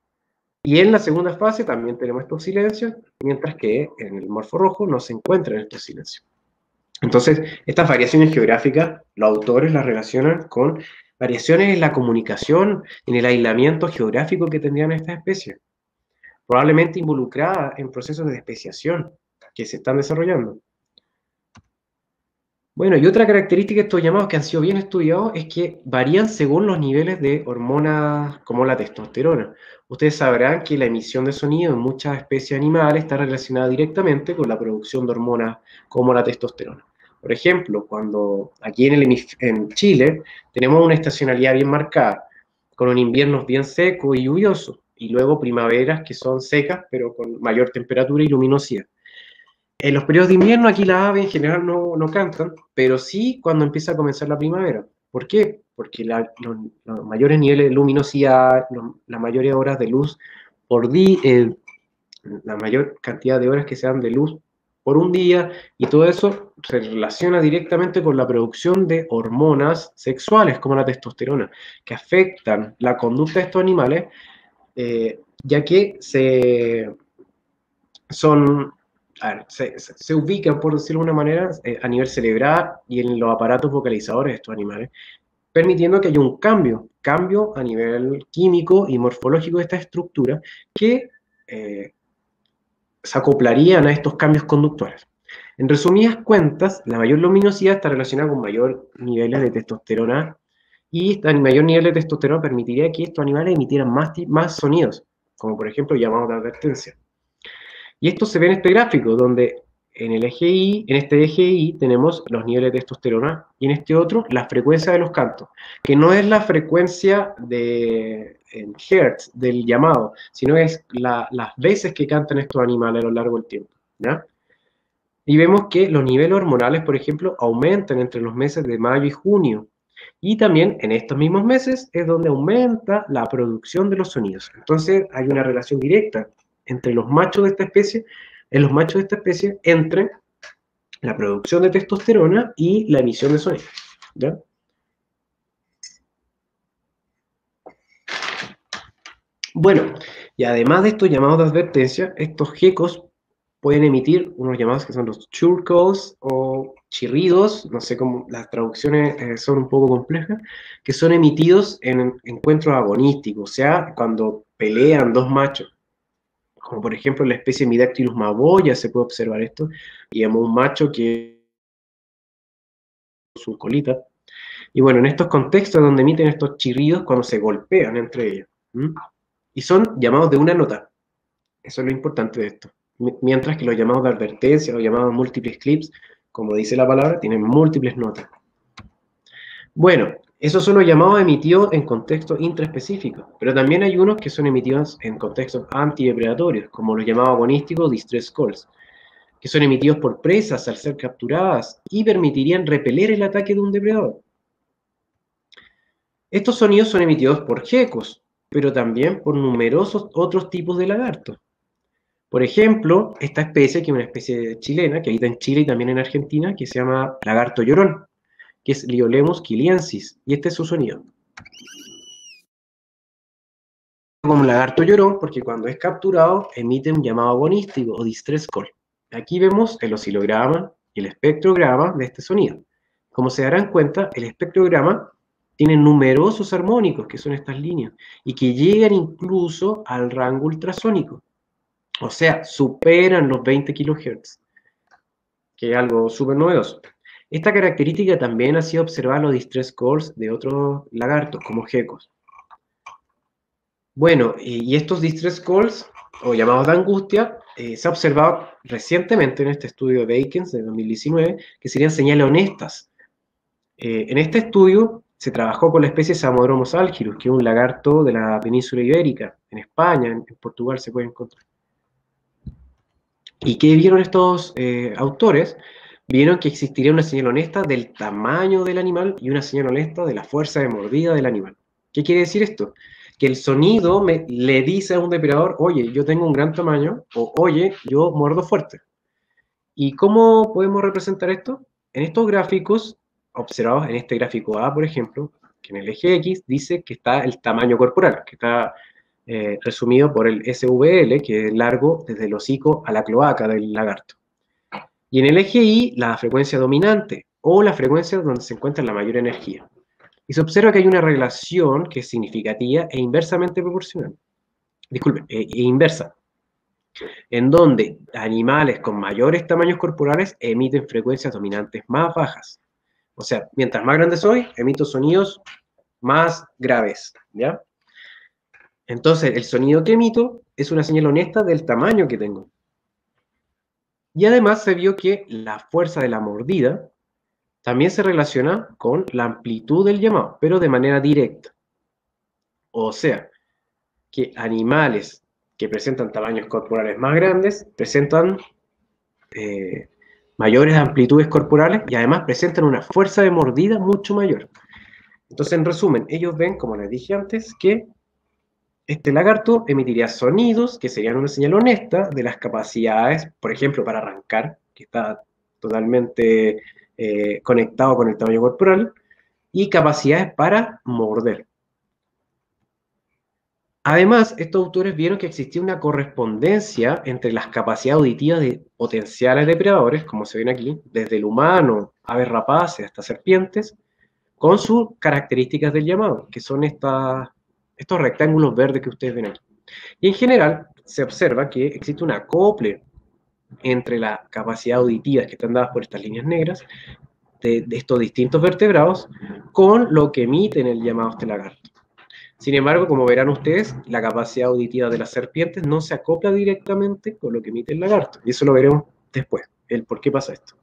Y en la segunda fase también tenemos estos silencios, mientras que en el morfo rojo no se encuentran estos silencios. Entonces, estas variaciones geográficas, los autores las relacionan con variaciones en la comunicación, en el aislamiento geográfico que tendrían estas especies. probablemente involucrada en procesos de especiación que se están desarrollando. Bueno, y otra característica de estos llamados que han sido bien estudiados es que varían según los niveles de hormonas como la testosterona. Ustedes sabrán que la emisión de sonido en muchas especies animales está relacionada directamente con la producción de hormonas como la testosterona. Por ejemplo, cuando aquí en Chile tenemos una estacionalidad bien marcada, con un invierno bien seco y lluvioso, y luego primaveras que son secas, pero con mayor temperatura y luminosidad. En los periodos de invierno aquí las aves en general no cantan, pero sí cuando empieza a comenzar la primavera. ¿Por qué? Porque los mayores niveles de luminosidad, las mayores horas de luz por día, la mayor cantidad de horas que se dan de luz por un día, y todo eso se relaciona directamente con la producción de hormonas sexuales, como la testosterona, que afectan la conducta de estos animales, ya que se ubican, por decirlo de una manera, a nivel cerebral y en los aparatos vocalizadores de estos animales, permitiendo que haya un cambio a nivel químico y morfológico de esta estructura que se acoplarían a estos cambios conductuales. En resumidas cuentas, la mayor luminosidad está relacionada con mayor niveles de testosterona, y este mayor nivel de testosterona permitiría que estos animales emitieran más sonidos, como por ejemplo llamados de advertencia. Y esto se ve en este gráfico, donde en este eje Y tenemos los niveles de testosterona, y en este otro la frecuencia de los cantos, que no es la frecuencia en hertz del llamado, sino es las veces que cantan estos animales a lo largo del tiempo, ¿ya? Y vemos que los niveles hormonales, por ejemplo, aumentan entre los meses de mayo y junio, y también en estos mismos meses es donde aumenta la producción de los sonidos. Entonces hay una relación directa entre los machos de esta especie, entre la producción de testosterona y la emisión de sonido, ¿ya? Bueno, y además de estos llamados de advertencia, estos gecos pueden emitir unos llamados que son los chirp calls o chirridos, no sé cómo, las traducciones son un poco complejas, que son emitidos en encuentros agonísticos, o sea, cuando pelean dos machos, como por ejemplo en la especie Midactylus mavoya se puede observar esto, y vemos un macho que su colita, y bueno, en estos contextos donde emiten estos chirridos cuando se golpean entre ellos, y son llamados de una nota, eso es lo importante de esto. Mientras que los llamados de advertencia o llamados múltiples clips, como dice la palabra, tienen múltiples notas. Bueno, esos son los llamados emitidos en contextos intraespecíficos, pero también hay unos que son emitidos en contextos antidepredatorios, como los llamados agonísticos distress calls, que son emitidos por presas al ser capturadas y permitirían repeler el ataque de un depredador. Estos sonidos son emitidos por gecos, pero también por numerosos otros tipos de lagartos. Por ejemplo, esta especie, que es una especie chilena, que habita en Chile y también en Argentina, que se llama lagarto llorón, que es Liolemus kiliensis, y este es su sonido. Como lagarto llorón, porque cuando es capturado emite un llamado agonístico o distress call. Aquí vemos el oscilograma y el espectrograma de este sonido. Como se darán cuenta, el espectrograma tiene numerosos armónicos, que son estas líneas, y que llegan incluso al rango ultrasónico. O sea, superan los 20 kHz, que es algo súper novedoso. Esta característica también ha sido observada en los distress calls de otros lagartos, como gecos. Bueno, y estos distress calls, o llamados de angustia, se ha observado recientemente en este estudio de Akins de 2019, que serían señales honestas. En este estudio se trabajó con la especie Samodromus algirus, que es un lagarto de la península ibérica, en España, en Portugal se puede encontrar. ¿Y qué vieron estos autores? Vieron que existiría una señal honesta del tamaño del animal y una señal honesta de la fuerza de mordida del animal. ¿Qué quiere decir esto? Que el sonido le dice a un depredador, oye, yo tengo un gran tamaño, o oye, yo muerdo fuerte. ¿Y cómo podemos representar esto? En estos gráficos, observados en este gráfico A, por ejemplo, que en el eje X dice que está el tamaño corporal, que está resumido por el SVL, que es largo desde el hocico a la cloaca del lagarto. Y en el eje Y, la frecuencia dominante, o la frecuencia donde se encuentra la mayor energía. Y se observa que hay una relación que es significativa e inversamente proporcional. Disculpen, inversa. en donde animales con mayores tamaños corporales emiten frecuencias dominantes más bajas. O sea, mientras más grande soy, emito sonidos más graves, ¿ya? Entonces, el sonido que emito es una señal honesta del tamaño que tengo. Y además se vio que la fuerza de la mordida también se relaciona con la amplitud del llamado, pero de manera directa. O sea, que animales que presentan tamaños corporales más grandes presentan mayores amplitudes corporales y además presentan una fuerza de mordida mucho mayor. Entonces, en resumen, ellos ven, como les dije antes, que este lagarto emitiría sonidos que serían una señal honesta de las capacidades, por ejemplo, para arrancar, que está totalmente conectado con el tamaño corporal, y capacidades para morder. Además, estos autores vieron que existía una correspondencia entre las capacidades auditivas de potenciales depredadores, como se ven aquí, desde el humano, aves rapaces hasta serpientes, con sus características del llamado, que son estos rectángulos verdes que ustedes ven aquí. Y en general, se observa que existe un acople entre las capacidades auditivas que están dadas por estas líneas negras, de estos distintos vertebrados, con lo que emiten el llamado este lagarto. Sin embargo, como verán ustedes, la capacidad auditiva de las serpientes no se acopla directamente con lo que emite el lagarto. Y eso lo veremos después, el por qué pasa esto.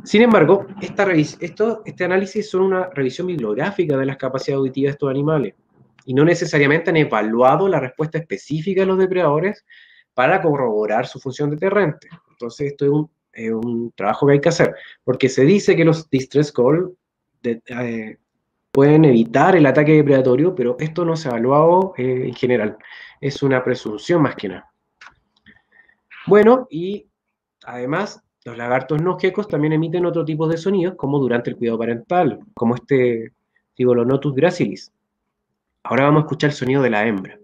Sin embargo, este análisis son una revisión bibliográfica de las capacidades auditivas de estos animales y no necesariamente han evaluado la respuesta específica de los depredadores para corroborar su función deterrente. Entonces, esto es un trabajo que hay que hacer, porque se dice que los distress call pueden evitar el ataque depredatorio, pero esto no se ha evaluado en general. Es una presunción más que nada. Bueno, y además, los lagartos no gecos también emiten otro tipo de sonidos, como durante el cuidado parental, como este Tigolonotus gracilis. Ahora vamos a escuchar el sonido de la hembra.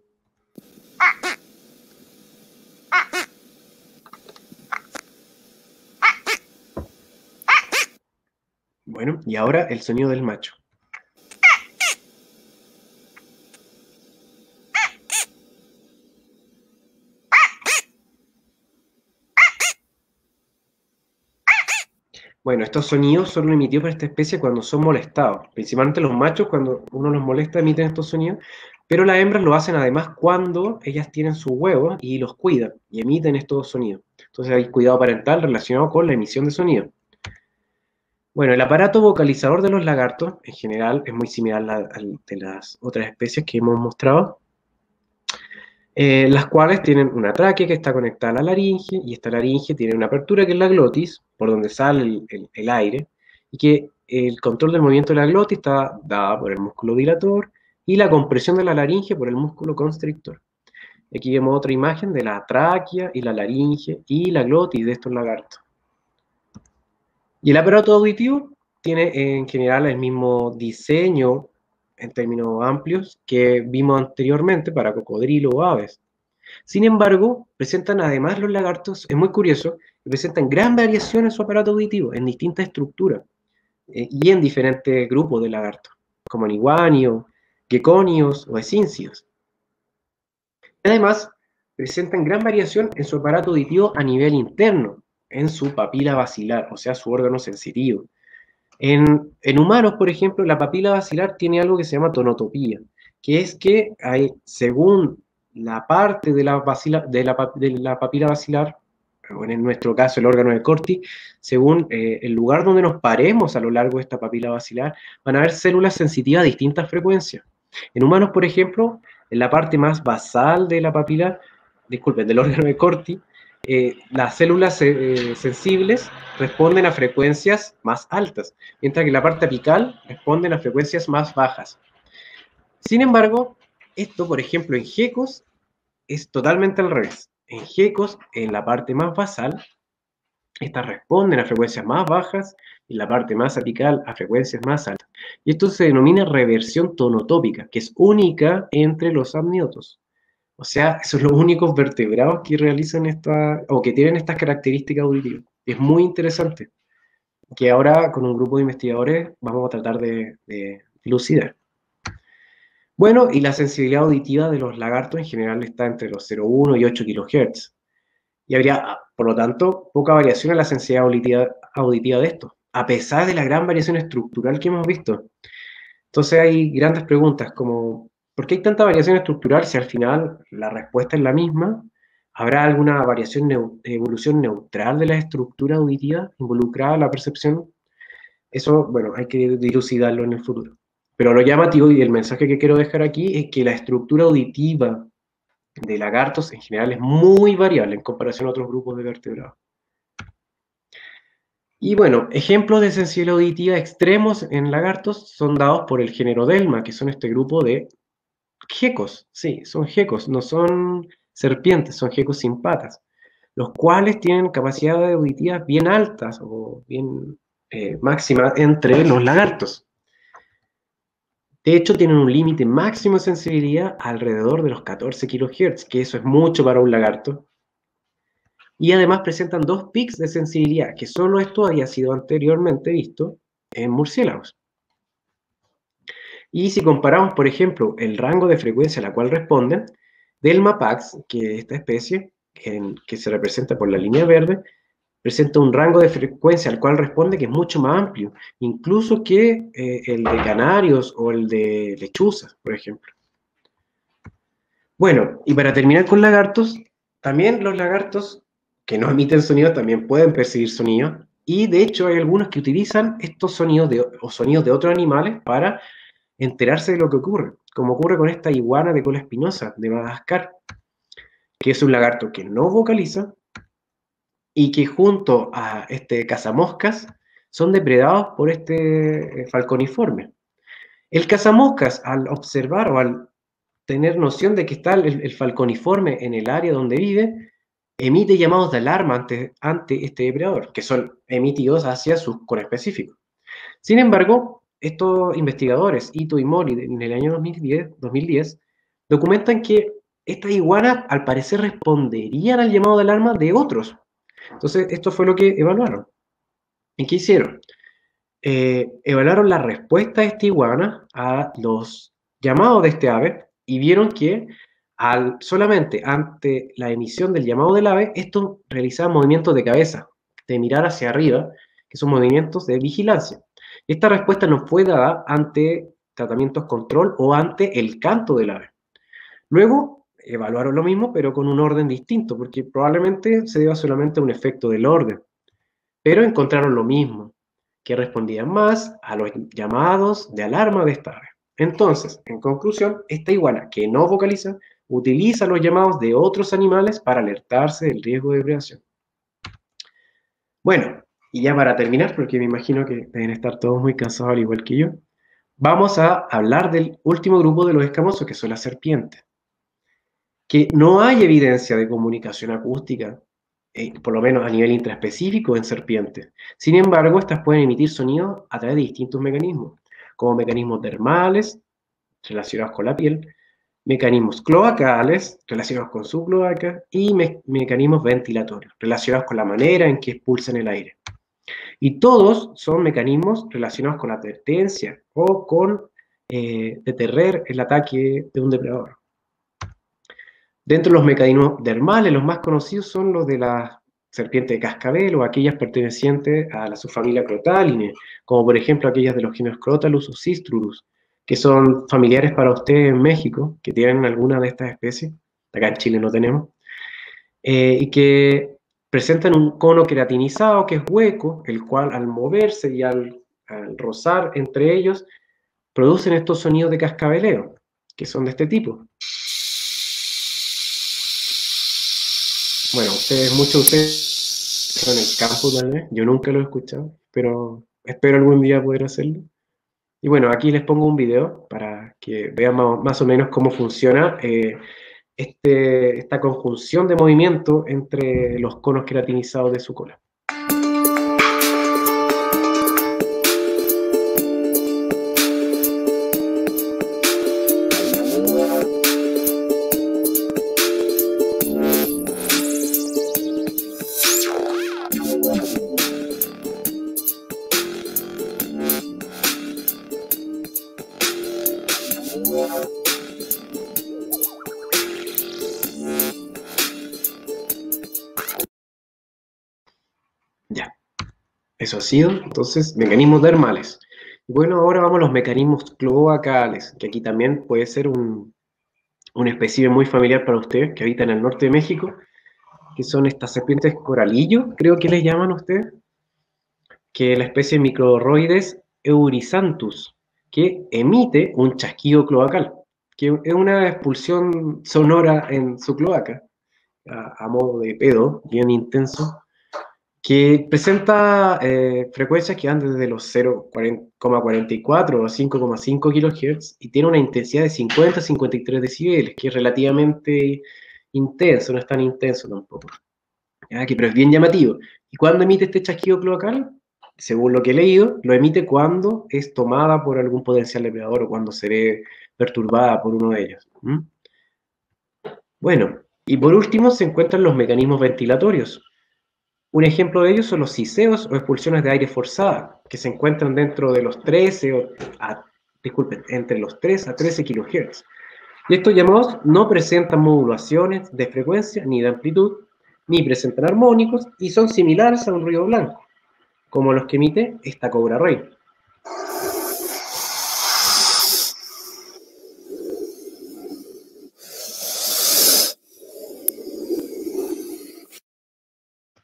Bueno, y ahora el sonido del macho. Bueno, estos sonidos son emitidos por esta especie cuando son molestados. Principalmente los machos, cuando uno los molesta, emiten estos sonidos. Pero las hembras lo hacen además cuando ellas tienen sus huevos y los cuidan y emiten estos sonidos. Entonces hay cuidado parental relacionado con la emisión de sonido. Bueno, el aparato vocalizador de los lagartos, en general, es muy similar al de las otras especies que hemos mostrado. Las cuales tienen una tráquea que está conectada a la laringe, y esta laringe tiene una apertura que es la glotis, por donde sale el aire, y que el control del movimiento de la glotis está dada por el músculo dilator, y la compresión de la laringe por el músculo constrictor. Aquí vemos otra imagen de la tráquea y la laringe y la glotis de estos lagartos. Y el aparato auditivo tiene en general el mismo diseño en términos amplios que vimos anteriormente para cocodrilo o aves. Sin embargo, presentan además los lagartos, es muy curioso, presentan gran variación en su aparato auditivo, en distintas estructuras, y en diferentes grupos de lagartos, como iguanios, geconios o escincios. Además, presentan gran variación en su aparato auditivo a nivel interno, en su papila basilar, o sea, su órgano sensitivo. En humanos, por ejemplo, la papila basilar tiene algo que se llama tonotopía, que es que según la parte de la papila basilar, o en nuestro caso el órgano de Corti, según el lugar donde nos paremos a lo largo de esta papila basilar, van a haber células sensitivas a distintas frecuencias. En humanos, por ejemplo, en la parte más basal de la papila, disculpen, del órgano de Corti, las células sensibles responden a frecuencias más altas, mientras que la parte apical responden a frecuencias más bajas. Sin embargo, esto, por ejemplo, en gecos es totalmente al revés. En gecos, en la parte más basal, estas responden a frecuencias más bajas y la parte más apical a frecuencias más altas. Y esto se denomina reversión tonotópica, que es única entre los amniotos. O sea, son los únicos vertebrados que realizan o que tienen estas características auditivas. Es muy interesante, que ahora con un grupo de investigadores vamos a tratar de dilucidar. Bueno, y la sensibilidad auditiva de los lagartos en general está entre los 0,1 y 8 kHz. Y habría, por lo tanto, poca variación en la sensibilidad auditiva de esto, a pesar de la gran variación estructural que hemos visto. Entonces hay grandes preguntas como, ¿por qué hay tanta variación estructural si al final la respuesta es la misma? ¿Habrá alguna evolución neutral de la estructura auditiva involucrada en la percepción? Eso, bueno, hay que dilucidarlo en el futuro. Pero lo llamativo y el mensaje que quiero dejar aquí es que la estructura auditiva de lagartos en general es muy variable en comparación a otros grupos de vertebrados. Y bueno, ejemplos de sensibilidad auditiva extremos en lagartos son dados por el género Delma, que son este grupo de gecos. Sí, son gecos, no son serpientes, son gecos sin patas, los cuales tienen capacidades auditivas bien altas o bien máximas entre los lagartos. De hecho, tienen un límite máximo de sensibilidad alrededor de los 14 kHz, que eso es mucho para un lagarto. Y además presentan 2 pics de sensibilidad, que solo esto había sido anteriormente visto en murciélagos. Y si comparamos, por ejemplo, el rango de frecuencia a la cual responden, Delma pax, que es esta especie, que se representa por la línea verde, presenta un rango de frecuencia al cual responde que es mucho más amplio, incluso que el de canarios o el de lechuzas, por ejemplo. Bueno, y para terminar con lagartos, también los lagartos que no emiten sonido también pueden percibir sonido, y de hecho hay algunos que utilizan estos sonidos o sonidos de otros animales para enterarse de lo que ocurre, como ocurre con esta iguana de cola espinosa de Madagascar, que es un lagarto que no vocaliza y que junto a este cazamoscas son depredados por este falconiforme. El cazamoscas, al observar o al tener noción de que está el falconiforme en el área donde vive, emite llamados de alarma ante este depredador, que son emitidos hacia sus conespecíficos. Sin embargo, estos investigadores, Ito y Mori, en el año 2010, documentan que estas iguanas al parecer responderían al llamado de alarma de otros. Entonces, esto fue lo que evaluaron. ¿Y qué hicieron? Evaluaron la respuesta de esta iguana a los llamados de este ave y vieron que solamente ante la emisión del llamado del ave, estos realizaban movimientos de cabeza, de mirar hacia arriba, que son movimientos de vigilancia. Esta respuesta no fue dada ante tratamientos control o ante el canto del ave. Luego evaluaron lo mismo, pero con un orden distinto, porque probablemente se deba solamente a un efecto del orden. Pero encontraron lo mismo, que respondían más a los llamados de alarma de esta ave. Entonces, en conclusión, esta iguana que no vocaliza utiliza los llamados de otros animales para alertarse del riesgo de depredación. Bueno, y ya para terminar, porque me imagino que deben estar todos muy cansados al igual que yo, vamos a hablar del último grupo de los escamosos, que son las serpientes. Que no hay evidencia de comunicación acústica, por lo menos a nivel intraespecífico en serpientes. Sin embargo, estas pueden emitir sonidos a través de distintos mecanismos, como mecanismos dermales, relacionados con la piel, mecanismos cloacales, relacionados con su cloaca, y mecanismos ventilatorios, relacionados con la manera en que expulsan el aire. Y todos son mecanismos relacionados con la advertencia o con detener el ataque de un depredador. Dentro de los mecanismos dermales, los más conocidos son los de la serpiente de cascabel o aquellas pertenecientes a la subfamilia Crotalinae, como por ejemplo aquellas de los géneros Crotalus o Cistrurus, que son familiares para ustedes en México, que tienen alguna de estas especies, acá en Chile no tenemos, y que presentan un cono queratinizado que es hueco, el cual al moverse y al rozar entre ellos, producen estos sonidos de cascabeleo, que son de este tipo. Bueno, muchos de ustedes son en el campo tal vez, yo nunca lo he escuchado, pero espero algún día poder hacerlo. Y bueno, aquí les pongo un video para que vean más o menos cómo funciona esta conjunción de movimiento entre los conos queratinizados de su cola. Eso ha sido, entonces, mecanismos dermales. Y bueno, ahora vamos a los mecanismos cloacales, que aquí también puede ser una especie muy familiar para ustedes, que habitan en el norte de México, que son estas serpientes coralillo, creo que les llaman ustedes, que es la especie Microroides euryxanthus, que emite un chasquido cloacal, que es una expulsión sonora en su cloaca, a modo de pedo, bien intenso, que presenta frecuencias que van desde los 0,44 a 5,5 kHz y tiene una intensidad de 50 a 53 decibeles, que es relativamente intenso, no es tan intenso tampoco, ¿ya? Pero es bien llamativo. ¿Y cuándo emite este chasquido cloacal? Según lo que he leído, lo emite cuando es tomada por algún potencial depredador o cuando se ve perturbada por uno de ellos. Bueno, y por último se encuentran los mecanismos ventilatorios. Un ejemplo de ellos son los siseos o expulsiones de aire forzada, que se encuentran dentro de los 13, entre los 3 a 13 kHz. Y estos llamados no presentan modulaciones de frecuencia ni de amplitud, ni presentan armónicos y son similares a un ruido blanco, como los que emite esta cobra rey.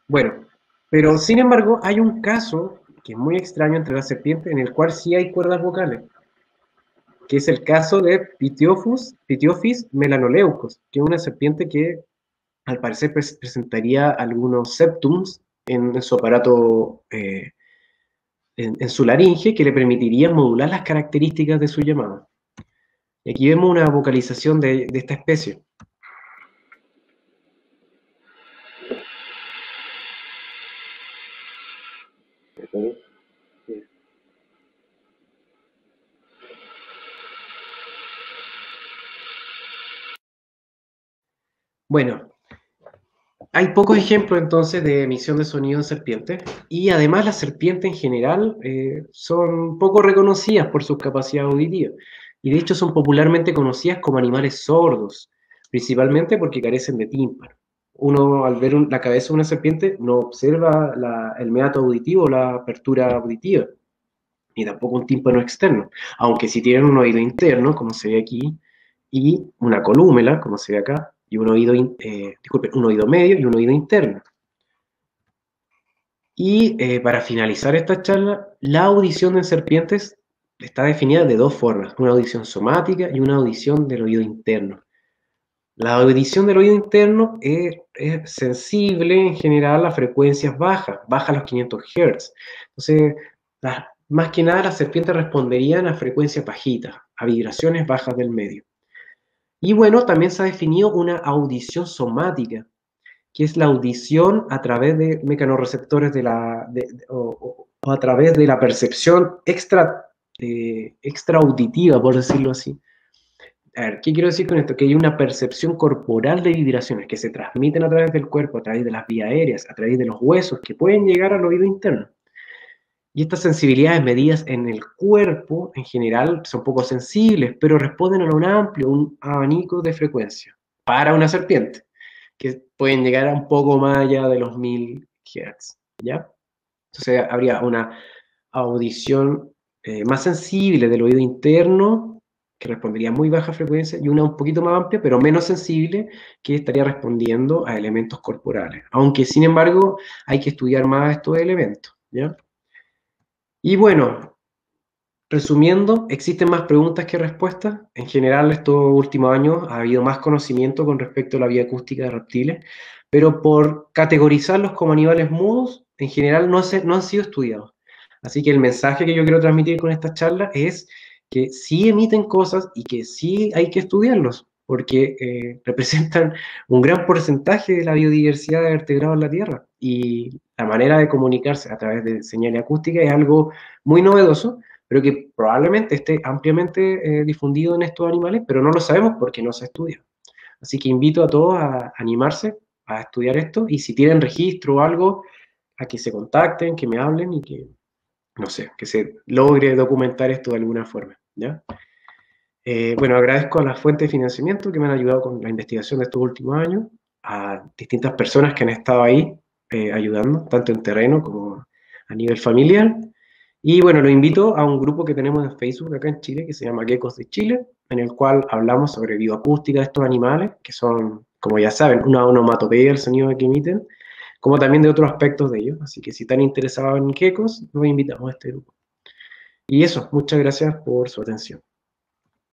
Bueno, pero sin embargo hay un caso que es muy extraño entre las serpientes en el cual sí hay cuerdas vocales, que es el caso de Pitiophis melanoleucos, que es una serpiente que al parecer presentaría algunos septums en su aparato, en su laringe, que le permitirían modular las características de su llamado. Y aquí vemos una vocalización de esta especie. Bueno, hay pocos ejemplos entonces de emisión de sonido en serpientes y además las serpientes en general son poco reconocidas por sus capacidades auditivas y de hecho son popularmente conocidas como animales sordos, principalmente porque carecen de tímpano. Uno al ver la cabeza de una serpiente no observa el meato auditivo o la apertura auditiva, ni tampoco un tímpano externo, aunque sí tienen un oído interno, como se ve aquí, y una colúmela, como se ve acá, y un oído, un oído medio y un oído interno. Y para finalizar esta charla, la audición en serpientes está definida de dos formas, una audición somática y una audición del oído interno. La audición del oído interno es sensible en general a frecuencias bajas, baja a los 500 Hz. Entonces, más que nada las serpientes responderían a frecuencias bajitas, a vibraciones bajas del medio. Y bueno, también se ha definido una audición somática, que es la audición a través de mecanorreceptores o a través de la percepción extraauditiva, por decirlo así. A ver, ¿qué quiero decir con esto? Que hay una percepción corporal de vibraciones que se transmiten a través del cuerpo, a través de las vías aéreas, a través de los huesos, que pueden llegar al oído interno. Y estas sensibilidades medidas en el cuerpo, en general, son poco sensibles, pero responden a un amplio abanico de frecuencias para una serpiente, que pueden llegar a un poco más allá de los 1000 Hz, ¿ya? Entonces habría una audición más sensible del oído interno, que respondería a muy baja frecuencia, y una un poquito más amplia, pero menos sensible, que estaría respondiendo a elementos corporales. Aunque, sin embargo, hay que estudiar más estos elementos, ¿ya? Y bueno, resumiendo, existen más preguntas que respuestas. En general, estos últimos años ha habido más conocimiento con respecto a la vía acústica de reptiles, pero por categorizarlos como animales mudos, en general no han sido estudiados. Así que el mensaje que yo quiero transmitir con esta charla es que sí emiten cosas y que sí hay que estudiarlos, porque representan un gran porcentaje de la biodiversidad de vertebrados en la Tierra. Y la manera de comunicarse a través de señales acústicas es algo muy novedoso, pero que probablemente esté ampliamente difundido en estos animales, pero no lo sabemos porque no se estudia. Así que invito a todos a animarse a estudiar esto, y si tienen registro o algo, a que se contacten, que me hablen y que, no sé, que se logre documentar esto de alguna forma, ¿ya? Bueno, agradezco a las fuentes de financiamiento que me han ayudado con la investigación de estos últimos años, a distintas personas que han estado ahí ayudando, tanto en terreno como a nivel familiar. Y bueno, lo invito a un grupo que tenemos en Facebook acá en Chile, que se llama Geckos de Chile, en el cual hablamos sobre bioacústica de estos animales, que son, como ya saben, una onomatopeya del sonido que emiten, como también de otros aspectos de ellos. Así que si están interesados en geckos, los invitamos a este grupo. Y eso, muchas gracias por su atención.